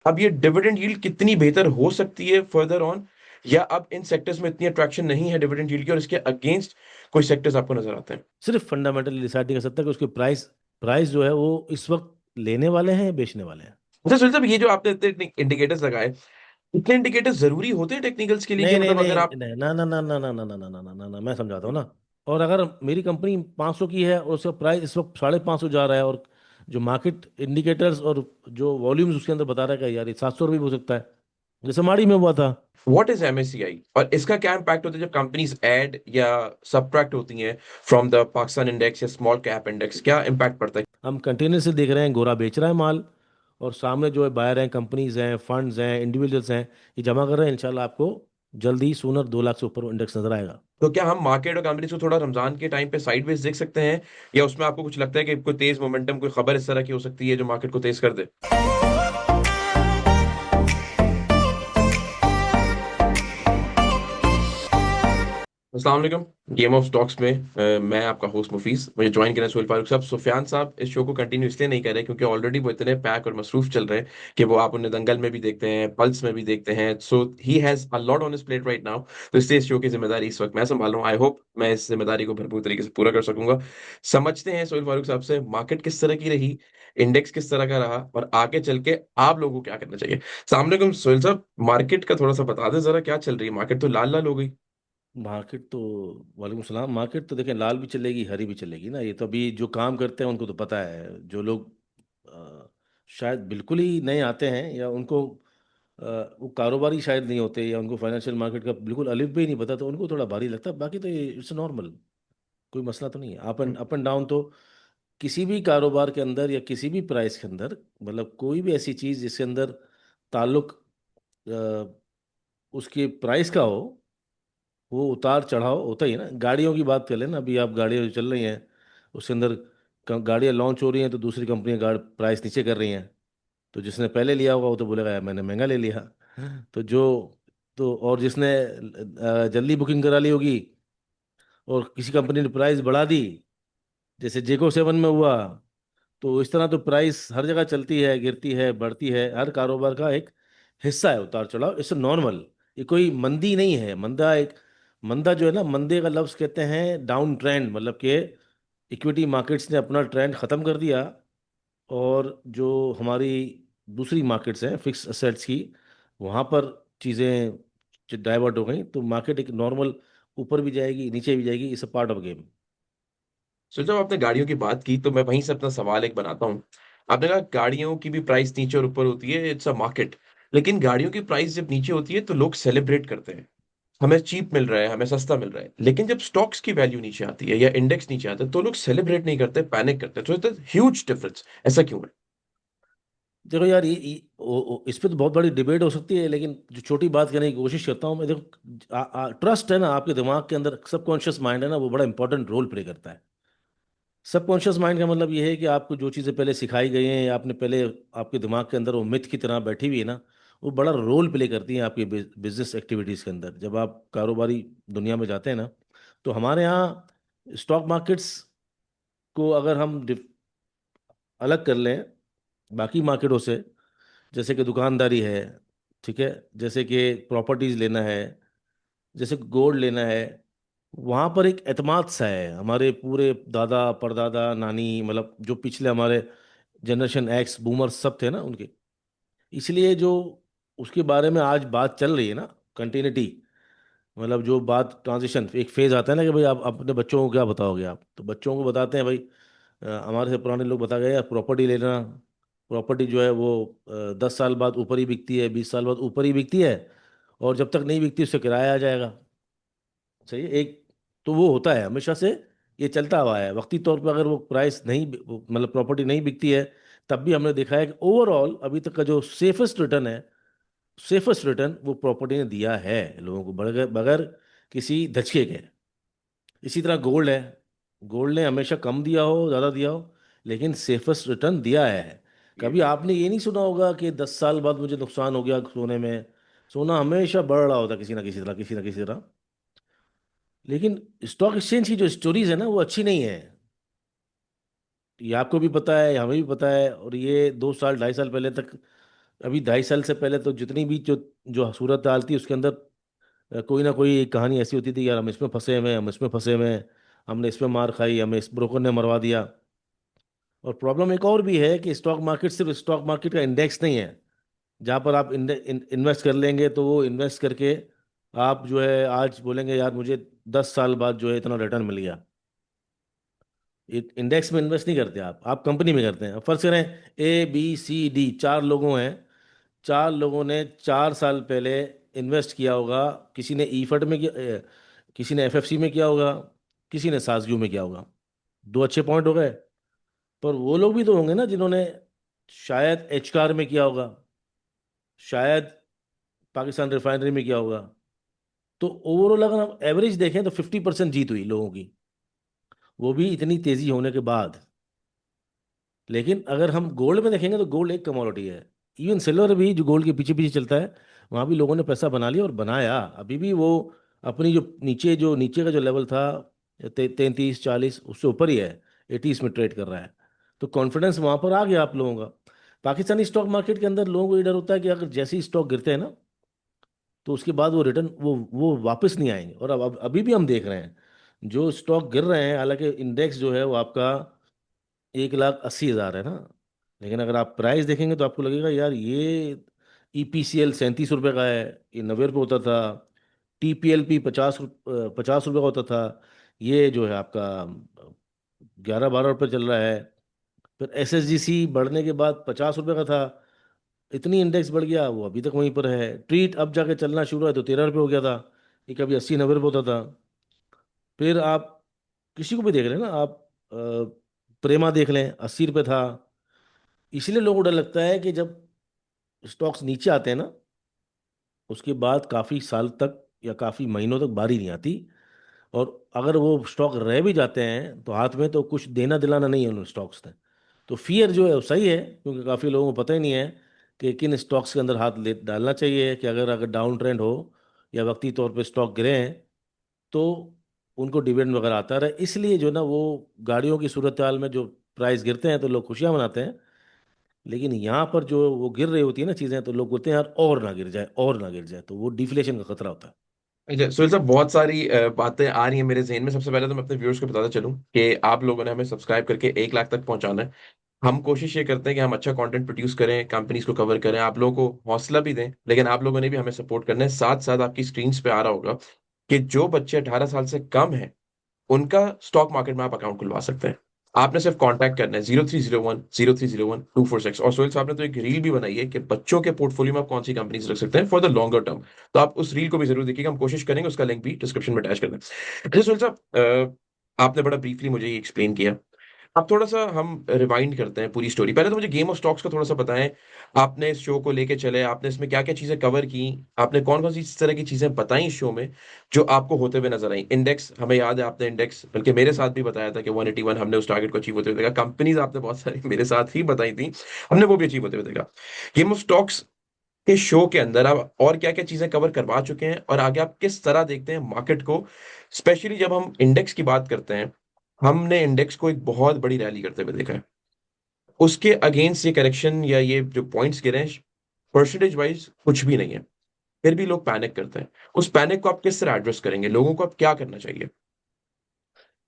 अब ये dividend yield कितनी बेहतर हो सकती है फर्दर ऑन, या अब इन सेक्टर्स में इतनी अट्रैक्शन नहीं है डिविडेंड यील्ड की और इसके अगेंस्ट कोई सेक्टर्स आपको नजर आते हैं? सिर्फ फंडामेंटली डिसाइड नहीं कर सकता कि उसकी प्राइस प्राइस जो है वो इस वक्त लेने वाले हैं या बेचने वाले हैं। अच्छा सुनील साहब, ये जो आपने इतने इंडिकेटर्स लगाए, इतने इंडिकेटर्स जरूरी होते हैं टेक्निकल्स के लिए कि नहीं नहीं मतलब नहीं अगर आप। नहीं, ना ना ना ना ना ना ना ना ना ना ना ना, मैं समझाता हूँ ना। और अगर मेरी कंपनी 500 की है और उसका प्राइस इस वक्त 550 जा रहा है, और जो मार्केट इंडिकेटर्स और जो वॉल्यूम्स उसके अंदर बता रहा है कि यार ये 700 भी हो सकता है, जैसे माड़ी में हुआ था। व्हाट इज एमएससीआई और इसका क्या इम्पैक्ट होता है जब कंपनीज ऐड या सबट्रैक्ट होती हैं फ्रॉम द पाकिस्तान इंडेक्स या स्मॉल कैप इंडेक्स, क्या इम्पैक्ट पड़ता है? हम कंटेनर से देख रहे हैं गोरा बेच रहा है माल, और सामने जो है बायर हैं, कंपनीज हैं, फंड्स हैं, इंडिविजुअल्स हैं, ये जमा कर रहे हैं। इंशाल्लाह आपको जल्दी सूनर 2 लाख से ऊपर इंडेक्स नजर आएगा। तो क्या हम मार्केट और कंपनीज को थोड़ा रमजान के टाइम पे साइडवेज देख सकते हैं, या उसमें आपको कुछ लगता है कि कोई तेज मोमेंटम, कोई खबर इस तरह की हो सकती है जो मार्केट को तेज कर दे? अस्सलाम वालेकुम। गेम ऑफ स्टॉक्स में मैं आपका होस्ट मुफीस, मुझे ज्वाइन करना है सोहेल फारूक साहब। सुफियान साहब इस शो को कंटिन्यू इसलिए नहीं कर रहे क्योंकि ऑलरेडी वो इतने पैक और मसरूफ चल रहे हैं कि वो आप उन्हें दंगल में भी देखते हैं, पल्स में भी देखते हैं। So he has a lot on his plate right now. तो इसलिए इस शो की जिम्मेदारी इस वक्त मैं संभाल रहा हूँ। आई होप मैं इस जिम्मेदारी को भरपूर तरीके से पूरा कर सकूंगा। समझते हैं सोहेल फारूक साहब से, मार्केट किस तरह की रही, इंडेक्स किस तरह का रहा, और आगे चल के आप लोगों को क्या करना चाहिए। सामने सोहेल साहब, मार्केट का थोड़ा सा बता दें जरा, क्या चल रही है? मार्केट तो लाल लाल हो गई। मार्केट तो, वालेकुम सलाम, मार्केट तो देखें लाल भी चलेगी हरी भी चलेगी ना। ये तो अभी जो काम करते हैं उनको तो पता है। जो लोग शायद बिल्कुल ही नए आते हैं, या उनको वो कारोबारी शायद नहीं होते, या उनको फाइनेंशियल मार्केट का बिल्कुल अलिफ भी नहीं पता, तो उनको थोड़ा भारी लगता है। बाकी तो ये इट्स नॉर्मल, कोई मसला तो नहीं है। अप एंड डाउन तो किसी भी कारोबार के अंदर या किसी भी प्राइस के अंदर, मतलब कोई भी ऐसी चीज़ जिसके अंदर ताल्लुक उसके प्राइस का हो, वो उतार चढ़ाव होता ही है ना। गाड़ियों की बात कर लेना, अभी आप गाड़ियाँ जो चल रही हैं उसके अंदर गाड़ियाँ लॉन्च हो रही हैं तो दूसरी कंपनियां प्राइस नीचे कर रही हैं। तो जिसने पहले लिया होगा वो तो बोलेगा यार मैंने महंगा ले लिया। तो जो तो और जिसने जल्दी बुकिंग करा ली होगी और किसी कंपनी ने प्राइस बढ़ा दी, जैसे जेको 7 में हुआ, तो इस तरह तो प्राइस हर जगह चलती है, गिरती है, बढ़ती है। हर कारोबार का एक हिस्सा है उतार चढ़ाव, इससे नॉर्मल। ये कोई मंदी नहीं है। मंदा जो है ना, मंदे का लफ्ज कहते हैं डाउन ट्रेंड, मतलब कि इक्विटी मार्केट्स ने अपना ट्रेंड खत्म कर दिया, और जो हमारी दूसरी मार्केट्स हैं फिक्स असेट्स की, वहाँ पर चीज़ें डाइवर्ट हो गई, तो मार्केट एक नॉर्मल ऊपर भी जाएगी नीचे भी जाएगी। It's a part of game. So जब आपने गाड़ियों की बात की तो मैं वहीं से अपना सवाल एक बनाता हूँ। आपने कहा गाड़ियों की भी प्राइस नीचे और ऊपर होती है, इट्स अ मार्केट। लेकिन गाड़ियों की प्राइस जब नीचे होती है तो लोग सेलिब्रेट करते हैं, हमें चीप मिल रहा है, हमें सस्ता मिल रहा है। लेकिन जब स्टॉक्स की वैल्यू नीचे आती है या इंडेक्स नीचे आता है तो लोग सेलिब्रेट नहीं करते, पैनिक करते हैं। तो इट्स ह्यूज डिफरेंस, ऐसा क्यों है? देखो यार, इस पे तो बहुत बड़ी डिबेट हो सकती है, लेकिन जो छोटी बात करने की कोशिश करता हूँ मैं, देखो ट्रस्ट है ना आपके दिमाग के अंदर, सबकॉन्शियस माइंड है ना, वो बड़ा इंपॉर्टेंट रोल प्ले करता है। सबकॉन्शियस माइंड का मतलब ये है कि आपको जो चीज़ें पहले सिखाई गई हैं, या आपने पहले आपके दिमाग के अंदर वो मिथ की तरह बैठी हुई है ना, वो बड़ा रोल प्ले करती हैं आपकी बिजनेस एक्टिविटीज़ के अंदर। जब आप कारोबारी दुनिया में जाते हैं ना, तो हमारे यहाँ स्टॉक मार्केट्स को अगर हम अलग कर लें बाकी मार्केटों से, जैसे कि दुकानदारी है, ठीक है, जैसे कि प्रॉपर्टीज लेना है, जैसे गोल्ड लेना है, वहाँ पर एक एतमाद सा है। हमारे पूरे दादा परदादा नानी, मतलब जो पिछले हमारे जनरेशन एक्स बूमर सब थे ना उनके, इसलिए जो उसके बारे में आज बात चल रही है ना, कंटिन्यूटी, मतलब जो बात ट्रांजिशन एक फेज आता है ना कि भाई आप अपने बच्चों को क्या बताओगे। आप तो बच्चों को बताते हैं भाई, हमारे से पुराने लोग बता गए यार, प्रॉपर्टी लेना, प्रॉपर्टी जो है वो 10 साल बाद ऊपर ही बिकती है, 20 साल बाद ऊपर ही बिकती है, और जब तक नहीं बिकती उससे किराया आ जाएगा। सही है एक, तो वो होता है हमेशा से, ये चलता हुआ है। वक्ती तौर पर अगर वो प्राइस नहीं मतलब प्रॉपर्टी नहीं बिकती है, तब भी हमने देखा है कि ओवरऑल अभी तक का जो सेफेस्ट रिटर्न है, सेफेस्ट रिटर्न वो प्रॉपर्टी ने दिया है लोगों को, बगैर बगैर किसी धचके के। इसी तरह गोल्ड है, गोल्ड ने हमेशा कम दिया हो ज़्यादा दिया हो, लेकिन सेफेस्ट रिटर्न दिया है। कभी आपने ये नहीं सुना होगा कि 10 साल बाद मुझे नुकसान हो गया सोने में। सोना हमेशा बढ़ रहा होता है किसी ना किसी तरह, किसी ना किसी तरह। लेकिन स्टॉक एक्सचेंज की जो स्टोरीज है ना, वो अच्छी नहीं है। ये आपको भी पता है, हमें भी पता है, और ये 2 साल 2.5 साल पहले तक अभी 2.5 साल से पहले तो जितनी भी जो जो सूरत हाल थी उसके अंदर कोई ना कोई एक कहानी ऐसी होती थी, यार हम इसमें फंसे हुए हैं, हम इसमें फंसे हुए हैं, हमने इसमें मार खाई, हमें इस ब्रोकर ने मरवा दिया। और प्रॉब्लम एक और भी है कि स्टॉक मार्केट सिर्फ स्टॉक मार्केट का इंडेक्स नहीं है जहाँ पर आप इन्वेस्ट कर लेंगे तो वो इन्वेस्ट करके आप जो है आज बोलेंगे यार मुझे 10 साल बाद जो है इतना रिटर्न मिल गया। इंडेक्स में इन्वेस्ट नहीं करते आप कंपनी में करते हैं। अब फर्ज करें ABCD 4 लोगों हैं, 4 लोगों ने 4 साल पहले इन्वेस्ट किया होगा। किसी ने ईफड में किया, किसी ने FFC में किया होगा, किसी ने सासग्यू में किया होगा। दो अच्छे पॉइंट हो गए। पर वो लोग भी तो होंगे ना जिन्होंने शायद एचकार में किया होगा, शायद पाकिस्तान रिफाइनरी में किया होगा। तो ओवरऑल अगर हम एवरेज देखें तो 50% जीत हुई लोगों की, वो भी इतनी तेजी होने के बाद। लेकिन अगर हम गोल्ड में देखेंगे तो गोल्ड एक कमोडिटी है। इवन सिल्वर भी जो गोल्ड के पीछे पीछे चलता है, वहाँ भी लोगों ने पैसा बना लिया और बनाया। अभी भी वो अपनी जो नीचे का जो लेवल था 33-40 उससे ऊपर ही है, 80s में ट्रेड कर रहा है। तो कॉन्फिडेंस वहाँ पर आ गया आप लोगों का। पाकिस्तानी स्टॉक मार्केट के अंदर लोगों को ये डर होता है कि अगर जैसे ही स्टॉक गिरते हैं ना तो उसके बाद वो रिटर्न वो वापस नहीं आएंगे। और अब अभी भी हम देख रहे हैं जो स्टॉक गिर रहे हैं, हालांकि इंडेक्स जो है वो आपका 1,80,000 है ना, लेकिन अगर आप प्राइस देखेंगे तो आपको लगेगा यार ये EPCL 37 रुपये का है, ये 90 रुपये होता था। TPLP 50 रुपये का होता था, ये जो है आपका 11-12 रुपये चल रहा है। फिर SSGC बढ़ने के बाद 50 रुपये का था, इतनी इंडेक्स बढ़ गया वो अभी तक वहीं पर है। ट्रीट अब जाके चलना शुरू है तो 13 रुपये हो गया था, ये कभी 80-90 रुपये होता था। फिर आप किसी को भी देख रहे हैं ना आप, प्रेमा देख लें 80 रुपये था। इसलिए लोगों को डर लगता है कि जब स्टॉक्स नीचे आते हैं ना उसके बाद काफ़ी साल तक या काफ़ी महीनों तक बारी नहीं आती। और अगर वो स्टॉक रह भी जाते हैं तो हाथ में तो कुछ देना दिलाना नहीं है उन स्टॉक्स ने। तो फियर जो है वो सही है, क्योंकि काफ़ी लोगों को पता ही नहीं है कि किन स्टॉक्स के अंदर हाथ ले डालना चाहिए, कि अगर अगर डाउन ट्रेंड हो या वक्ती तौर पे स्टॉक गिरे हैं तो उनको डिविडेंड वगैरह आता रहे। इसलिए जो ना वो गाड़ियों की सूरत हाल में जो प्राइस गिरते हैं तो लोग खुशियां मनाते हैं। लेकिन यहाँ पर जो वो गिर रही होती है ना चीज़ें तो लोग बोलते हैं यार और ना गिर जाए और ना गिर जाए, तो वो डिफ्लेशन का खतरा होता है। अच्छा सुहेल साहब, बहुत सारी बातें आ रही हैं मेरे जहन में। सबसे पहले तो मैं अपने व्यूअर्स को बताता चलूं कि आप लोगों ने हमें सब्सक्राइब करके 1 लाख तक पहुंचाना है। हम कोशिश ये करते हैं कि हम अच्छा कंटेंट प्रोड्यूस करें, कंपनीज को कवर करें, आप लोगों को हौसला भी दें, लेकिन आप लोगों ने भी हमें सपोर्ट करना है। साथ साथ आपकी स्क्रीन पे आ रहा होगा कि जो बच्चे 18 साल से कम हैं उनका स्टॉक मार्केट में आप अकाउंट खुलवा सकते हैं। आपने सिर्फ कांटेक्ट करना है 0301 0301 246। और सोहेल साहब ने तो एक रील भी बनाई है कि बच्चों के पोर्टफोलियो में आप कौन सी कंपनीज रख सकते हैं फॉर द लॉन्गर टर्म। तो आप उस रील को भी जरूर देखिएगा, हम कोशिश करेंगे उसका लिंक भी डिस्क्रिप्शन में अटैच कर दें। अच्छा सोहेल साहब, आपने बड़ा ब्रीफली मुझे ये एक्सप्लेन किया। अब थोड़ा सा हम रिवाइंड करते हैं पूरी स्टोरी। पहले तो मुझे गेम ऑफ स्टॉक्स का थोड़ा सा बताएं। आपने इस शो को लेके चले, आपने इसमें क्या क्या चीजें कवर की, आपने कौन कौन सी इस तरह की चीजें बताई इस शो में जो आपको होते हुए नजर आई। इंडेक्स हमें याद है, आपने इंडेक्स बल्कि मेरे साथ भी बताया था कि 181 हमने उस टारगेट को अचीव होते हुए देखा। कंपनीज आपने बहुत सारी मेरे साथ ही बताई थी, हमने वो भी अचीव होते हुए देखा। गेम ऑफ स्टॉक्स के शो के अंदर आप और क्या क्या चीजें कवर करवा चुके हैं और आगे आप किस तरह देखते हैं मार्केट को। स्पेशली जब हम इंडेक्स की बात करते हैं, हमने इंडेक्स को एक बहुत बड़ी रैली करते हुए देखा है। उसके अगेंस्ट ये करेक्शन या ये जो पॉइंट्स गिरे हैं, परसेंटेज वाइज कुछ भी नहीं है, फिर भी लोग पैनिक करते हैं। उस पैनिक को आप किस तरह एड्रेस करेंगे, लोगों को आप क्या करना चाहिए?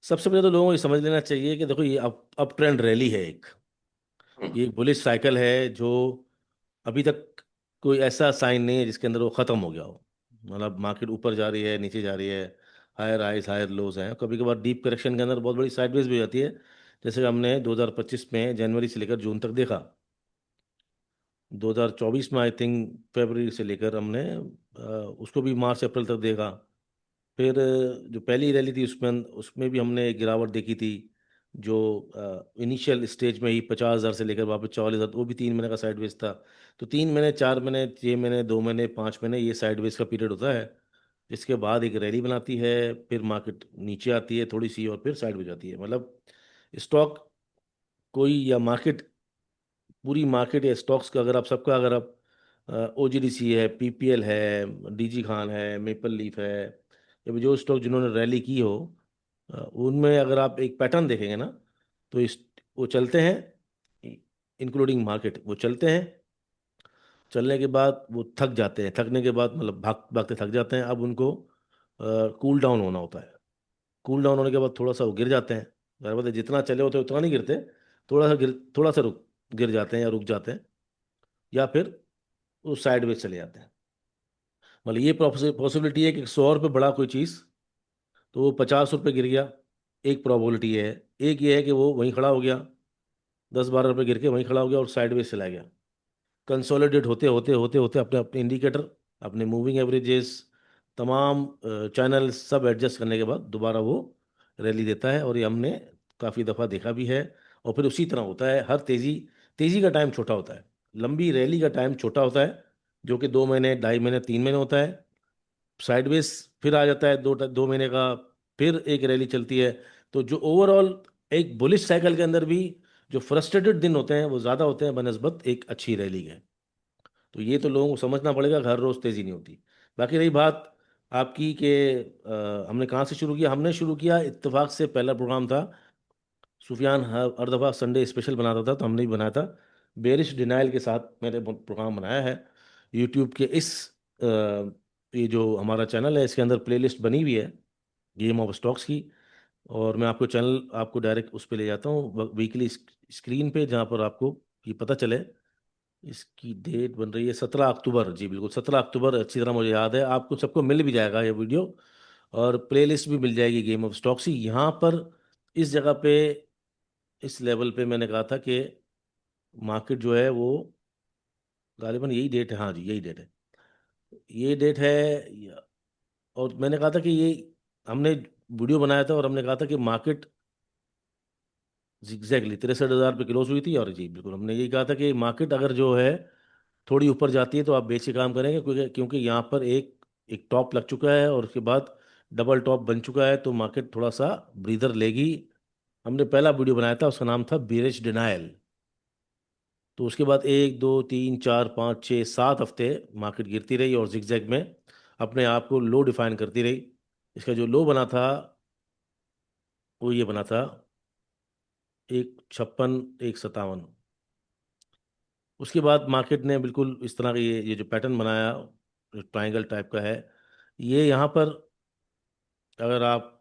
सबसे पहले तो लोगों को ये समझ लेना चाहिए कि देखो ये अप ट्रेंड रैली है एक, हम्म। ये एक बुलिश साइकिल है जो अभी तक कोई ऐसा साइन नहीं है जिसके अंदर वो खत्म हो गया हो। मतलब मार्केट ऊपर जा रही है, नीचे जा रही है, हायर हाइज हायर लोज हैं, कभी कभार डीप करेक्शन के अंदर बहुत बड़ी साइडवेज भी हो जाती है, जैसे कि हमने 2025 में जनवरी से लेकर जून तक देखा। 2024 में आई थिंक फरवरी से लेकर हमने उसको भी मार्च अप्रैल तक देखा। फिर जो पहली रैली थी उसमें उसमें भी हमने एक गिरावट देखी थी, जो इनिशियल स्टेज में ही 50,000 से लेकर वापस 44,000, वो भी 3 महीने का साइडवेज था। तो 3 महीने, 4 महीने, 6 महीने, 2 महीने, 5 महीने, ये साइडवेज का पीरियड होता है। इसके बाद एक रैली बनाती है, फिर मार्केट नीचे आती है थोड़ी सी और फिर साइडवेज आती है। मतलब स्टॉक कोई या मार्केट, पूरी मार्केट या स्टॉक्स का अगर आप सबका अगर आप OGDC है, PPL है, DG खान है, मेपल लीफ है, या जो स्टॉक जिन्होंने रैली की हो उनमें अगर आप एक पैटर्न देखेंगे ना तो इस वो चलते हैं, इंक्लूडिंग मार्केट वो चलते हैं चलने के बाद वो थक जाते हैं, थकने के बाद मतलब भाग भागते थक जाते हैं, अब उनको कूल डाउन होना होता है। कूल डाउन होने के बाद थोड़ा सा वो गिर जाते हैं। बराबर है, जितना चले होते उतना नहीं गिरते, थोड़ा सा रुक गिर जाते हैं या रुक जाते हैं, या फिर वो साइड में चले जाते हैं। मतलब ये पॉसिबिलिटी है कि 100 रुपये बड़ा कोई चीज़, तो वो 50 रुपये गिर गया, एक प्रोबेबिलिटी है। एक ये है कि वो वहीं खड़ा हो गया, 10-12 रुपये गिर के वहीं खड़ा हो गया और साइड में चला गया। कंसोलिडेट होते होते होते होते अपने अपने इंडिकेटर, अपने मूविंग एवरेजेस, तमाम चैनल सब एडजस्ट करने के बाद दोबारा वो रैली देता है। और ये हमने काफ़ी दफ़ा देखा भी है। और फिर उसी तरह होता है, हर तेज़ी, तेज़ी का टाइम छोटा होता है, लंबी रैली का टाइम छोटा होता है, जो कि 2 महीने, 2.5 महीने, 3 महीने होता है। साइडवेज फिर आ जाता है 2 महीने का, फिर एक रैली चलती है। तो जो ओवरऑल एक बुलिश साइकिल के अंदर भी जो फ्रस्ट्रेटेड दिन होते हैं वो ज़्यादा होते हैं बनस्बत एक अच्छी रैली के। तो ये तो लोगों को समझना पड़ेगा कि हर रोज़ तेज़ी नहीं होती। बाकी रही बात आपकी कि हमने कहाँ से शुरू किया, हमने शुरू किया इत्तेफाक से, पहला प्रोग्राम था। सुफियान हर दफ़ा संडे स्पेशल बनाता था तो हमने भी बनाया था, बेरिश डिनाइल के साथ मैंने प्रोग्राम बनाया है। यूट्यूब के इस अ, ये जो हमारा चैनल है इसके अंदर प्लेलिस्ट बनी हुई है गेम ऑफ स्टॉक्स की। और मैं आपको चैनल आपको डायरेक्ट उस पर ले जाता हूँ वीकली स्क्रीन पे, जहाँ पर आपको ये पता चले। इसकी डेट बन रही है 17 अक्टूबर, जी बिल्कुल 17 अक्टूबर, अच्छी तरह मुझे याद है। आपको सबको मिल भी जाएगा ये वीडियो, और प्लेलिस्ट भी मिल जाएगी गेम ऑफ स्टॉक्स ही। यहाँ पर इस जगह पे, इस लेवल पे मैंने कहा था कि मार्केट जो है वो गालिबन यही डेट है, हाँ जी यही डेट है, ये डेट है। और मैंने कहा था कि ये, हमने वीडियो बनाया था और हमने कहा था कि मार्केट एग्जैक्टली 63,000 पे क्लोज हुई थी। और जी बिल्कुल हमने यही कहा था कि मार्केट अगर जो है थोड़ी ऊपर जाती है तो आप बेच के काम करेंगे, क्योंकि क्योंकि यहाँ पर एक एक टॉप लग चुका है और उसके बाद डबल टॉप बन चुका है, तो मार्केट थोड़ा सा ब्रीदर लेगी। हमने पहला वीडियो बनाया था, उसका नाम था बीरिश डिनायल। तो उसके बाद 1, 2, 3, 4, 5, 6, 7 हफ्ते मार्केट गिरती रही और जिगजैग में अपने आप को लो डिफाइन करती रही। इसका जो लो बना था वो ये बना था 1,56, 1,57। उसके बाद मार्केट ने बिल्कुल इस तरह का ये जो पैटर्न बनाया, ट्रायंगल टाइप का है। ये यहाँ पर अगर आप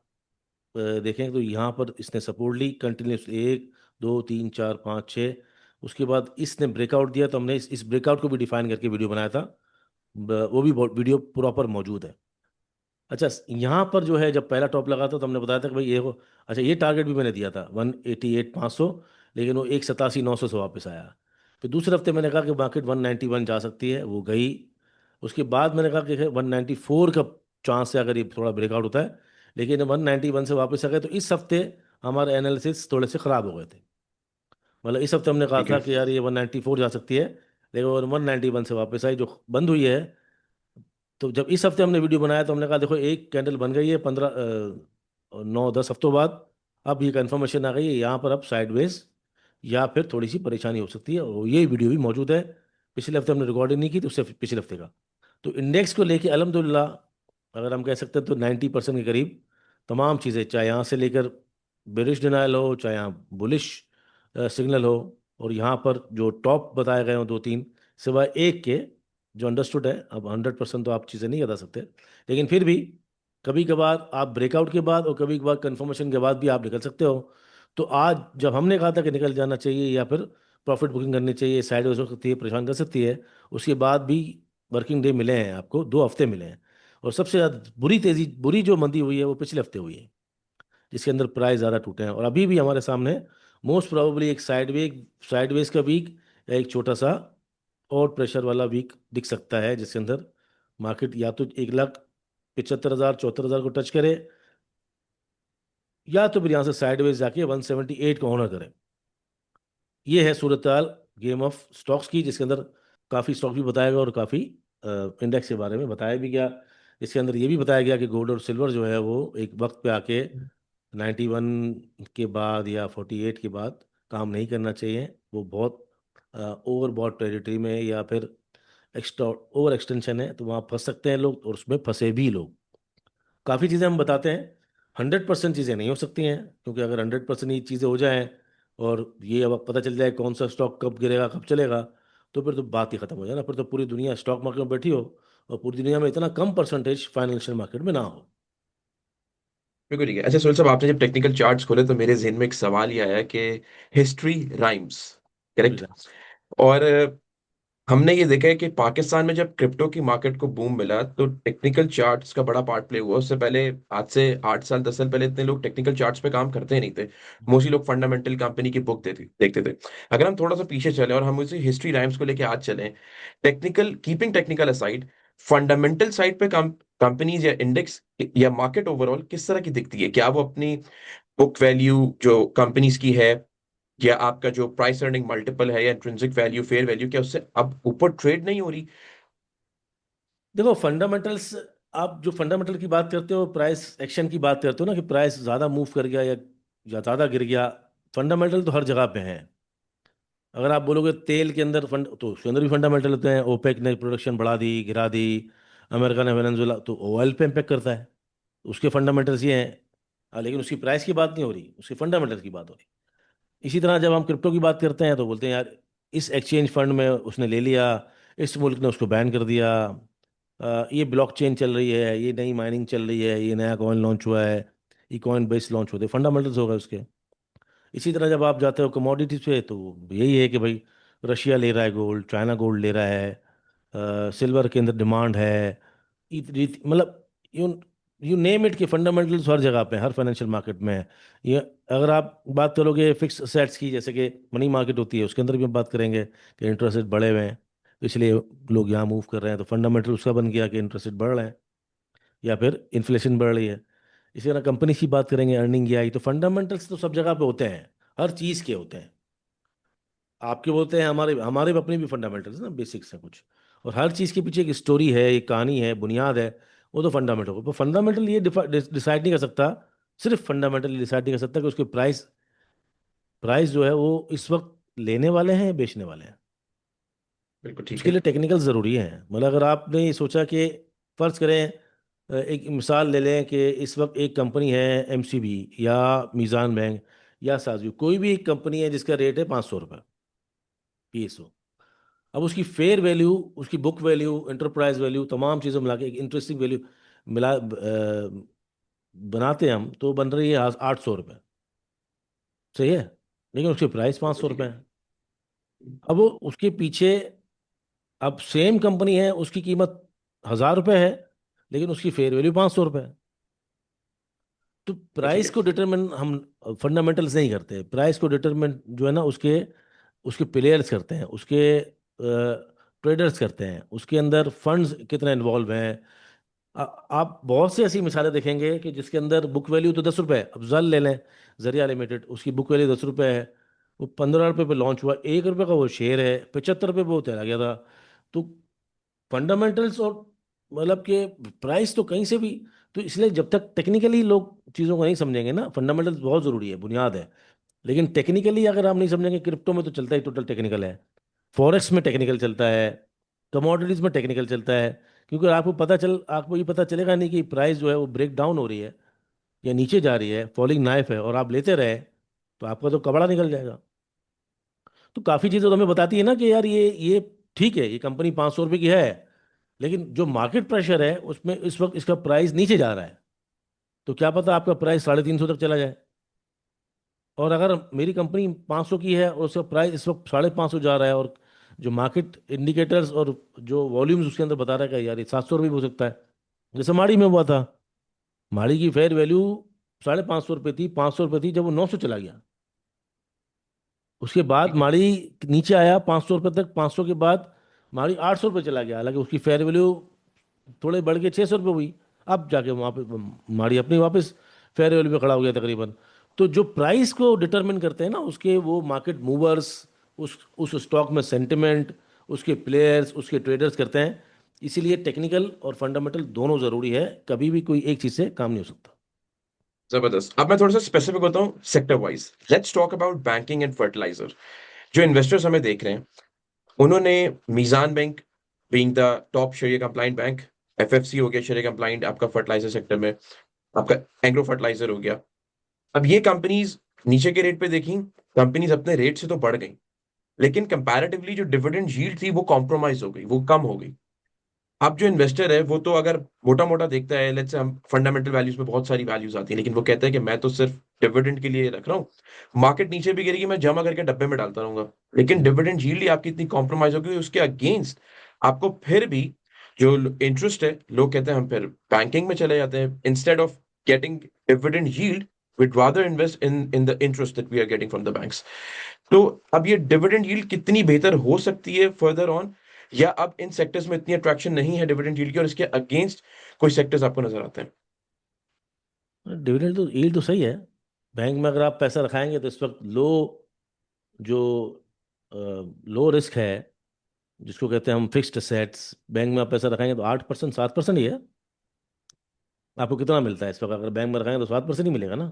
देखें तो यहाँ पर इसने सपोर्ट ली कंटिन्यूस, 1, 2, 3, 4, 5, 6। उसके बाद इसने ब्रेकआउट दिया, तो हमने इस ब्रेकआउट को भी डिफाइन करके वीडियो बनाया था। वो भी वीडियो प्रॉपर मौजूद है। अच्छा, यहाँ पर जो है जब पहला टॉप लगा था तो हमने बताया था कि भाई ये हो, अच्छा ये टारगेट भी मैंने दिया था 188,500, लेकिन वो 1,87,900 से वापस आया। फिर दूसरे हफ्ते मैंने कहा कि मार्केट 191 जा सकती है, वो गई। उसके बाद मैंने कहा कि 194 का चांस है अगर ये थोड़ा ब्रेकआउट होता है, लेकिन 191 से वापस आ गए। तो इस हफ्ते हमारे एनालिसिस थोड़े से ख़राब हो गए थे। मतलब इस हफ्ते हमने कहा ठीक था है। कि यार ये 194 जा सकती है, लेकिन 191 से वापस आई, जो बंद हुई है। तो जब इस हफ्ते हमने वीडियो बनाया तो हमने कहा देखो एक कैंडल बन गई है 15, 9, 10 हफ्तों बाद। अब ये कंफर्मेशन आ गई है, यहाँ पर अब साइडवेज या फिर थोड़ी सी परेशानी हो सकती है, और ये वीडियो भी मौजूद है। पिछले हफ्ते हमने रिकॉर्डिंग नहीं की, तो उससे पिछले हफ्ते का। तो इंडेक्स को लेके अल्हम्दुलिल्लाह, अगर हम कह सकते हैं तो 90% के करीब तमाम चीज़ें, चाहे यहाँ से लेकर बेरिश डिनायल हो, चाहे यहाँ बुलिश सिग्नल हो, और यहाँ पर जो टॉप बताए गए हों 2-3, सिवाय एक के जो अंडरस्टूड है। अब 100% तो आप चीज़ें नहीं बता सकते, लेकिन फिर भी कभी कभार आप ब्रेकआउट के बाद और कभी कभार कंफर्मेशन के बाद भी आप निकल सकते हो। तो आज जब हमने कहा था कि निकल जाना चाहिए या फिर प्रॉफिट बुकिंग करनी चाहिए, साइड हो सकती है, परेशान कर सकती है, उसके बाद भी वर्किंग डे मिले हैं आपको, 2 हफ्ते मिले हैं। और सबसे ज़्यादा बुरी तेज़ी, बुरी जो मंदी हुई है वो पिछले हफ्ते हुई है, जिसके अंदर प्राइस ज़्यादा टूटे हैं। और अभी भी हमारे सामने मोस्ट प्रोबेबली एक साइडवेज का वीक या एक छोटा सा और प्रेशर वाला वीक दिख सकता है, जिसके अंदर मार्केट या तो 1,75,000, 74,000 को टच करे, या तो फिर यहाँ से साइडवेज जाके 178 को ऑनर करे। ये है सूरत हाल गेम ऑफ स्टॉक्स की, जिसके अंदर काफ़ी स्टॉक भी बताया गया और काफ़ी इंडेक्स के बारे में बताया भी गया। इसके अंदर ये भी बताया गया कि गोल्ड और सिल्वर जो है वो एक वक्त पे आके 91 के बाद या 48 के बाद काम नहीं करना चाहिए। वो बहुत ओवरबॉट टेरिटरी में या फिर एक्स्ट्रा ओवर एक्सटेंशन है, तो वहाँ फंस सकते हैं लोग, और उसमें फंसे भी लोग। काफ़ी चीज़ें हम बताते हैं, 100% चीज़ें नहीं हो सकती हैं, क्योंकि अगर 100% ये चीज़ें हो जाएं और ये अब पता चल जाए कौन सा स्टॉक कब गिरेगा कब चलेगा, तो फिर तो बात ही खत्म हो जाए ना, फिर तो पूरी दुनिया स्टॉक मार्केट में बैठी हो और पूरी दुनिया में इतना कम परसेंटेज फाइनेंशियल मार्केट में ना हो। बिल्कुल ठीक है। अच्छा सोहेल साहब, आपने जब टेक्निकल चार्ट्स खोले तो मेरे जहन में एक सवाल ये आया कि हिस्ट्री राइम्स, करेक्ट? और हमने ये देखा है कि पाकिस्तान में जब क्रिप्टो की मार्केट को बूम मिला तो टेक्निकल चार्ट्स का बड़ा पार्ट प्ले हुआ। उससे पहले, आज से 8 साल 10 साल पहले इतने लोग टेक्निकल चार्ट्स पे काम करते ही नहीं थे। मोस्टली लोग फंडामेंटल कंपनी की बुक देखते थे। अगर हम थोड़ा सा पीछे चले और हम उसी हिस्ट्री राइम्स को लेके आज चलें, technical, keeping technical aside, fundamental side पे कंपनीज या इंडेक्स या मार्केट ओवरऑल किस तरह की दिखती है? क्या वो अपनी बुक वैल्यू जो कंपनीज की है, या आपका जो प्राइस अर्निंग मल्टीपल है, या इंट्रिंसिक वैल्यू, फेयर वैल्यू, क्या उससे अब ऊपर ट्रेड नहीं हो रही? देखो फंडामेंटल्स, आप जो फंडामेंटल की बात करते हो, प्राइस एक्शन की बात करते हो ना, कि प्राइस ज़्यादा मूव कर गया या ज़्यादा गिर गया, फंडामेंटल तो हर जगह पे हैं। अगर आप बोलोगे तेल के अंदर फंड, तो उसके अंदर भी फंडामेंटल होते हैं। ओपेक ने प्रोडक्शन बढ़ा दी, गिरा दी, अमेरिका ने वेनेजुएला, तो ऑयल पे इम्पेक्ट करता है, उसके फंडामेंटल्स ये हैं। लेकिन उसकी प्राइस की बात नहीं हो रही, उसके फंडामेंटल्स की बात हो रही। इसी तरह जब हम क्रिप्टो की बात करते हैं तो बोलते हैं यार, इस एक्सचेंज फंड में उसने ले लिया, इस मुल्क ने उसको बैन कर दिया, ये ब्लॉकचेन चल रही है, ये नई माइनिंग चल रही है, ये नया कॉइन लॉन्च हुआ है, ये कॉइन बेस लॉन्च होते, फंडामेंटल्स होगा उसके। इसी तरह जब आप जाते हो कमोडिटीज पे, तो यही है कि भाई रशिया ले रहा है गोल्ड, चाइना गोल्ड ले रहा है, सिल्वर के अंदर डिमांड है, मतलब यू यू नेम इट, कि फंडामेंटल्स हर जगह पे हैं, हर फाइनेंशियल मार्केट में है। ये अगर आप बात करोगे फिक्स असेट्स की, जैसे कि मनी मार्केट होती है, उसके अंदर भी हम बात करेंगे कि इंटरेस्ट रेट बढ़े हुए हैं, तो इसलिए लोग यहाँ मूव कर रहे हैं, तो फंडामेंटल उसका बन गया कि इंटरेस्ट रेट बढ़ रहे हैं या फिर इन्फ्लेशन बढ़ रही है। इसी तरह कंपनी की बात करेंगे, अर्निंग आई, तो फंडामेंटल्स तो सब जगह पे होते हैं, हर चीज़ के होते हैं। आपके बोलते हैं, हमारे हमारे अपने भी फंडामेंटल्स ना, बेसिक्स हैं कुछ, और हर चीज़ के पीछे एक स्टोरी है, एक कहानी है, बुनियाद है। वो तो फंडामेंटल हो, पर फंडामेंटल ये डिसाइड नहीं कर सकता, सिर्फ फंडामेंटल डिसाइड नहीं कर सकता कि उसके प्राइस प्राइस जो है वो इस वक्त लेने वाले हैं या बेचने वाले हैं। बिल्कुल ठीक उसके है। लिए टेक्निकल ज़रूरी है। मतलब अगर आपने ये सोचा कि, फ़र्ज़ करें, एक मिसाल ले लें कि इस वक्त एक कंपनी है, एमसीबी या मीज़ान बैंक या साजू, कोई भी एक कंपनी है जिसका रेट है 500 रुपये पीएसओ। अब उसकी फेयर वैल्यू, उसकी बुक वैल्यू, एंटरप्राइज वैल्यू, तमाम चीज़ें मिला के एक इंटरेस्टिंग वैल्यू मिला बनाते हैं हम, तो बन रही है 800 रुपये। सही है, लेकिन उसकी प्राइस पाँच बिल्कुल सौ ठीक रुपये है। है। अब वो उसके पीछे, अब सेम कंपनी है, उसकी कीमत 1,000 रुपये है, लेकिन उसकी फेयर वैल्यू 500 रुपये है। तो बिल्कुल ठीक प्राइस है। को डिटरमिन हम फंडामेंटल्स नहीं करते, प्राइस को डिटरमिन जो है ना, उसके उसके प्लेयर्स करते हैं, उसके ट्रेडर्स करते हैं, उसके अंदर फंड्स कितने इन्वॉल्व हैं। आप बहुत सी ऐसी मिसालें देखेंगे कि जिसके अंदर बुक वैल्यू तो 10 रुपये है। अब जल ले लें, जरिया लिमिटेड, उसकी बुक वैल्यू 10 रुपये है, वो 15 रुपये पे लॉन्च हुआ, 1 रुपये का वो शेयर है, 75 रुपये पे वो चला गया था। तो फंडामेंटल्स और, मतलब कि प्राइस तो कहीं से भी, तो इसलिए जब तक टेक्निकली लोग चीज़ों को नहीं समझेंगे ना, फंडामेंटल्स बहुत ज़रूरी है, बुनियाद है। लेकिन टेक्निकली अगर आप नहीं समझेंगे, क्रिप्टो में तो चलता ही टोटल टेक्निकल है, फॉरेक्स में टेक्निकल चलता है, कमोडिटीज में टेक्निकल चलता है। क्योंकि आपको ये पता चलेगा नहीं कि प्राइस जो है वो ब्रेक डाउन हो रही है या नीचे जा रही है, फॉलिंग नाइफ है, और आप लेते रहे, तो आपका तो कबड़ा निकल जाएगा। तो काफ़ी चीज़ें तो हमें बताती है ना कि यार, ये ठीक है, ये कंपनी 500 रुपये की है, लेकिन जो मार्केट प्रेशर है उसमें इस वक्त इसका प्राइस नीचे जा रहा है, तो क्या पता आपका प्राइस 350 तक चला जाए। और अगर मेरी कंपनी 500 की है और उसका प्राइस इस वक्त 550 जा रहा है, और जो मार्केट इंडिकेटर्स और जो वॉल्यूम्स उसके अंदर बता रहा है कि यार ये 700 रुपये भी हो सकता है, जैसे माड़ी में हुआ था। माड़ी की फेयर वैल्यू 550 रुपये थी, 500 रुपये थी, जब वो 900 चला गया, उसके बाद ठीक है। माड़ी नीचे आया 500 रुपये तक, 500 के बाद माड़ी 800 रुपये चला गया, हालांकि उसकी फेयर वैल्यू थोड़े बढ़ के 600 रुपये हुई। अब जाके वहाँ पे माड़ी अपनी वापस फेयर वैल्यू पे खड़ा हो गया तकरीबन। तो जो प्राइस को डिटरमिन करते हैं ना, उसके वो मार्केट मूवर्स, उस स्टॉक में सेंटिमेंट, उसके प्लेयर्स, उसके ट्रेडर्स करते हैं। इसीलिए टेक्निकल और फंडामेंटल दोनों ज़रूरी है, कभी भी कोई एक चीज़ से काम नहीं हो सकता। जबरदस्त। अब मैं थोड़ा सा स्पेसिफिक होता हूँ sector wise. Let's talk about banking and fertiliser. जो इन्वेस्टर्स हमें देख रहे हैं, उन्होंने Meezan bank being the top sharia compliant bank, FFC हो गया शरिया कंप्लाइंट आपका फर्टिलाइजर सेक्टर में, आपका एग्रो फर्टिलाइजर हो गया। अब ये कंपनीज नीचे के रेट पे देखी, कंपनीज अपने रेट से तो बढ़ गई, लेकिन कंपैरेटिवली जो डिविडेंड यील्ड थी वो कॉम्प्रोमाइज हो गई, वो कम हो गई। अब जो इन्वेस्टर है वो तो अगर मोटा मोटा देखता है, लेट्स से हम फंडामेंटल वैल्यूज में बहुत सारी वैल्यूज आती है, लेकिन वो कहता है कि मैं तो सिर्फ डिविडेंड के लिए रख रहा हूँ, मार्केट नीचे भी गिरेगी मैं जमा करके डब्बे में डालता रहूंगा। लेकिन डिविडेंड यील्ड ही आपकी इतनी कॉम्प्रोमाइज होगी, उसके अगेंस्ट आपको फिर भी जो इंटरेस्ट है, लोग कहते हैं हम फिर बैंकिंग में चले जाते हैं, instead of getting dividend yield we'd rather invest in the interest that we are getting from the banks. तो अब ये डिविडेंड यील्ड कितनी बेहतर हो सकती है फर्दर ऑन, या अब इन सेक्टर्स में इतनी अट्रैक्शन नहीं है डिविडेंड यील्ड की, और इसके अगेंस्ट कोई सेक्टर्स आपको नजर आते हैं? डिविडेंड तो यील्ड तो सही है। बैंक में अगर आप पैसा रखाएंगे तो इस वक्त जो लो रिस्क है, जिसको कहते हैं हम फिक्स्ड असेट्स, बैंक में आप पैसा रखाएंगे तो 8% 7% ही है। आपको कितना मिलता है इस वक्त? अगर बैंक में रखाएंगे तो 7% ही मिलेगा ना।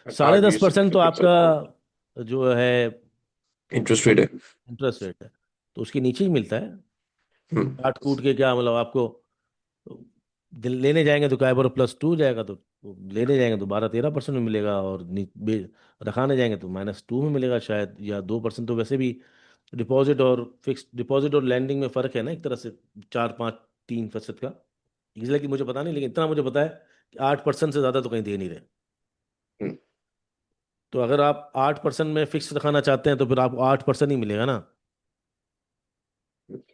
साढ़े हार्डली दस परसेंट तो आपका फिफ्टीन जो है इंटरेस्ट रेट है। इंटरेस्ट रेट है, तो उसके नीचे ही मिलता है। हम्म। काट कूट के क्या मतलब आपको, लेने जाएंगे तो क्या, +2 जाएगा, तो लेने जाएंगे तो 12-13% में मिलेगा, और रखाने जाएंगे तो -2 में मिलेगा शायद, या 2% तो वैसे भी। डिपॉजिट और फिक्स डिपॉजिट और लैंडिंग में फ़र्क है ना एक तरह से, 4-5-3% का। एग्जैक्टली मुझे पता नहीं, लेकिन इतना मुझे पता है कि 8% से ज़्यादा तो कहीं दे नहीं रहे। हम्म, तो अगर आप 8% में फिक्स रखाना चाहते हैं तो फिर आपको 8% ही मिलेगा ना।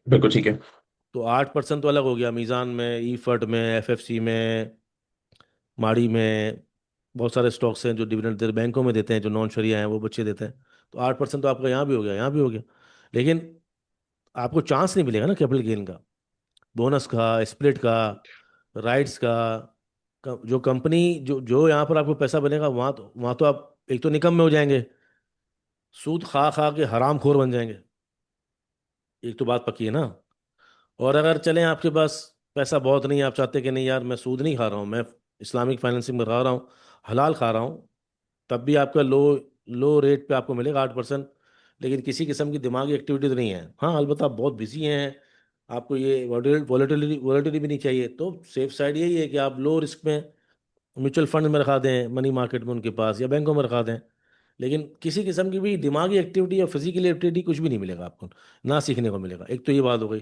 बिल्कुल ठीक है। तो 8% तो अलग हो गया, मीज़ान में, ई फर्ट में, एफएफसी में, माड़ी में। बहुत सारे स्टॉक्स हैं जो डिविडेंड देते बैंकों में देते हैं, जो नॉन शरिया हैं वो बच्चे देते हैं। तो 8% तो आपका यहाँ भी हो गया, यहाँ भी हो गया। लेकिन आपको चांस नहीं मिलेगा ना कैपिटल गेन का, बोनस का, स्प्लिट का, राइट्स का। जो कंपनी जो जो यहाँ पर आपको पैसा बनेगा, वहाँ तो आप एक तो निकम में हो जाएंगे, सूद खा खा के हराम खोर बन जाएंगे। एक तो बात पक्की है ना। और अगर चलें आपके पास पैसा बहुत नहीं है, आप चाहते कि नहीं यार मैं सूद नहीं खा रहा हूँ, मैं इस्लामिक फाइनेंसिंग में खा रहा हूँ, हलाल खा रहा हूँ, तब भी आपका लो लो रेट पे आपको मिलेगा 8%। लेकिन किसी किस्म की दिमागी एक्टिविटी तो नहीं है। हाँ अलबत्त आप बहुत बिजी हैं, आपको ये वॉलेटिलिटी वॉलेटिलिटी भी नहीं चाहिए, तो सेफ साइड यही है कि आप लो रिस्क में म्यूचुअल फंड में रखा दें, मनी मार्केट में उनके पास, या बैंकों में रखा दें। लेकिन किसी किस्म की भी दिमागी एक्टिविटी या फिजिकल एक्टिविटी कुछ भी नहीं मिलेगा आपको, ना सीखने को मिलेगा। एक तो ये बात हो गई।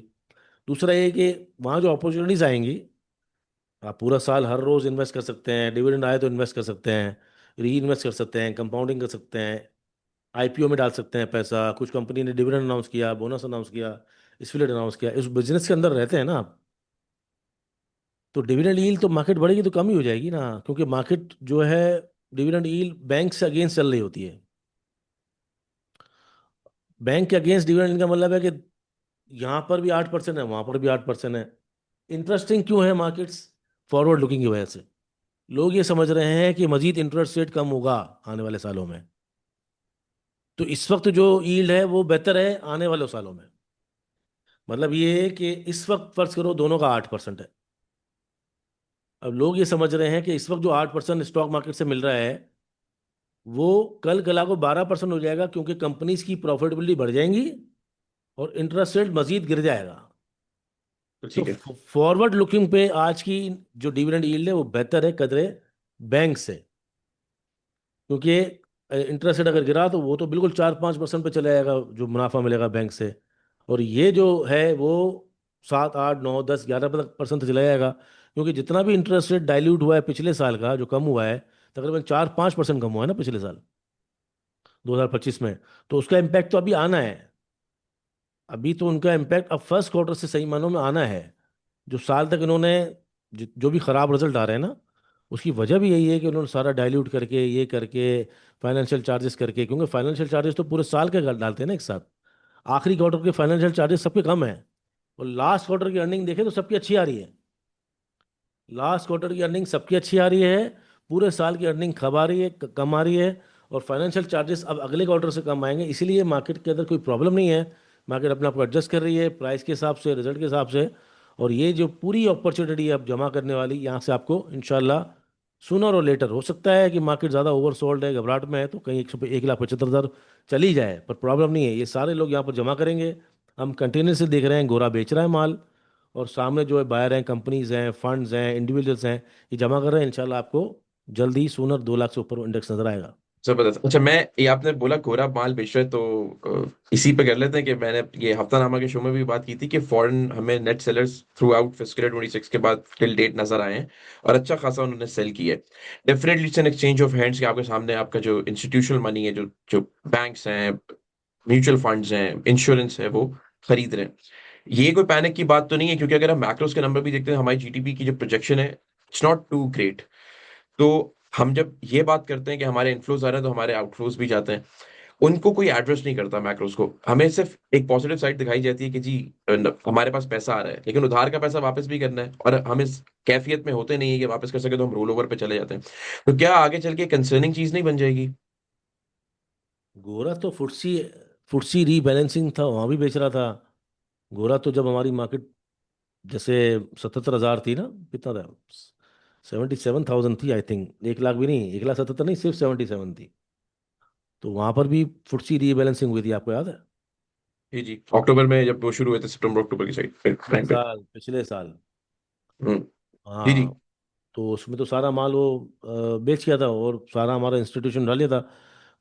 दूसरा ये कि वहाँ जो अपॉर्चुनिटीज़ आएंगी, आप पूरा साल हर रोज़ इन्वेस्ट कर सकते हैं, डिविडेंड आए तो इन्वेस्ट कर सकते हैं, री इन्वेस्ट कर सकते हैं, कंपाउंडिंग कर सकते हैं, आईपीओ में डाल सकते हैं पैसा। कुछ कंपनी ने डिविडेंड अनाउंस किया, बोनस अनाउंस किया, इस्फिलेट अनाउंस किया, इस बिजनेस के अंदर रहते हैं ना आप। तो डिविडेंड यील्ड तो मार्केट बढ़ेगी तो कम ही हो जाएगी ना, क्योंकि मार्केट जो है डिविडेंड यील्ड बैंक से अगेंस्ट चल रही होती है। बैंक के अगेंस्ट डिविडेंड का मतलब है कि यहाँ पर भी 8% है, वहाँ पर भी 8% है। इंटरेस्टिंग क्यों है मार्केट्स? फॉरवर्ड लुकिंग की वजह से। लोग ये समझ रहे हैं कि मजीद इंटरेस्ट रेट कम होगा आने वाले सालों में, तो इस वक्त जो यील्ड है वो बेहतर है आने वाले सालों में। मतलब ये है कि इस वक्त फर्ज करो दोनों का 8% है। अब लोग ये समझ रहे हैं कि इस वक्त जो 8% स्टॉक मार्केट से मिल रहा है, वो कल कला को 12% हो जाएगा, क्योंकि कंपनीज की प्रॉफिटेबिलिटी बढ़ जाएंगी और इंटरेस्ट रेट मजीद गिर जाएगा। तो तो ठीक है। फॉरवर्ड लुकिंग पे आज की जो डिविडेंड यील्ड है वो बेहतर है कदरे बैंक से, क्योंकि इंटरेस्ट रेट अगर गिरा तो वो तो बिल्कुल 4-5% पे चला जाएगा जो मुनाफा मिलेगा बैंक से। और ये जो है वो 7-8-9-10-11% तक चला जाएगा, क्योंकि जितना भी इंटरेस्ट रेट डाइल्यूट हुआ है पिछले साल का, जो कम हुआ है, तकरीबन 4-5% कम हुआ है ना पिछले साल 2025 में। तो उसका इम्पैक्ट तो अभी आना है। अभी तो उनका इम्पैक्ट अब फर्स्ट क्वार्टर से सही मानों में आना है। जो साल तक इन्होंने जो भी खराब रिजल्ट आ रहे हैं ना, उसकी वजह भी यही है कि उन्होंने सारा डाइल्यूट करके, ये करके, फाइनेंशियल चार्जेस करके, क्योंकि फाइनेंशियल चार्जेस तो पूरे साल के डालते हैं ना एक साथ। आखिरी क्वार्टर के फाइनेंशियल चार्जेस सबके कम है, और लास्ट क्वार्टर की अर्निंग देखें तो सबकी अच्छी आ रही है। लास्ट क्वार्टर की अर्निंग सबकी अच्छी आ रही है, पूरे साल की अर्निंग कम आ रही है, कम आ रही है। और फाइनेंशियल चार्जेस अब अगले क्वार्टर से कम आएंगे, इसीलिए मार्केट के अंदर कोई प्रॉब्लम नहीं है। मार्केट अपने आप को एडजस्ट कर रही है प्राइस के हिसाब से, रिजल्ट के हिसाब से। और ये जो पूरी अपॉर्चुनिटी है अब जमा करने वाली, यहाँ से आपको इंशाल्लाह सूनर और लेटर, हो सकता है कि मार्केट ज़्यादा ओवरसोल्ड है, घबराहट में है, तो कहीं 1,75,000 चली जाए, पर प्रॉब्लम नहीं है। ये सारे लोग यहाँ पर जमा करेंगे। हम कंटेनर से देख रहे हैं, गोरा बेच रहा है माल, और सामने जो है बायर हैं, कंपनीज हैं, फंड्स हैं, इंडिविजुअल्स हैं, ये जमा कर रहे हैं। इंशाल्लाह आपको जल्दी ही सूनर 2 लाख से ऊपर इंडेक्स नजर आएगा। जबरदस्त। अच्छा, मैं ये आपने बोला गोरा माल बेच रहे हैं, तो इसी पे कर लेते हैं कि मैंने ये हफ्तानामा के शो में भी बात की थी कि फॉरेन हमें net sellers through out fiscal year 26 के बाद टिल डेट नजर आए हैं, और अच्छा खासा उन्होंने सेल किया है। Definitely it's an exchange of hands, कि आपके सामने आपका जो इंस्टीट्यूशनल मनी है, जो जो बैंक्स हैं, म्यूचुअल फंड्स हैं, इंश्योरेंस है, वो खरीद रहे हैं। ये कोई पैनिक की बात तो नहीं है, क्योंकि अगर हम मैक्रोस के नंबर भी देखते हैं, हमारी जीडीपी की जो प्रोजेक्शन है, इट्स नॉट टू ग्रेट। तो हम जब ये बात करते हैं कि हमारे इनफ्लोज आ रहे हैं, तो हमारे आउटफ्लोज भी जाते हैं। उनको कोई एड्रेस नहीं करता मैक्रोस को, हमें सिर्फ एक पॉजिटिव साइड दिखाई जाती है कि जी हमारे पास पैसा आ रहा है, लेकिन उधार का पैसा वापस भी करना है, और हम इस कैफियत में होते नहीं है कि वापस कर सके, तो हम रोल ओवर पे चले जाते हैं। तो क्या आगे चल के कंसर्निंग चीज नहीं बन जाएगी? गोरा तो फुटसी फुटसी रीबैलेंसिंग था, वहां भी बेच रहा था। गोरा तो जब हमारी मार्केट जैसे 77,000 थी ना, कितना था, 77,000 थी आई थिंक, 1 लाख भी नहीं, 1,77,000 नहीं, सिर्फ 77 थी। तो वहां पर भी फुटसी रीबैलेंसिंग हुई थी, आपको याद है? जी जी, अक्टूबर में जब वो शुरू हुए थे, सितंबर अक्टूबर की साइड पिछले टाइम पे। साल, पिछले साल। हम्म। जी जी। हाँ। तो उसमें तो सारा माल वो बेच किया था, और सारा हमारा इंस्टीट्यूशन डाल लिया था।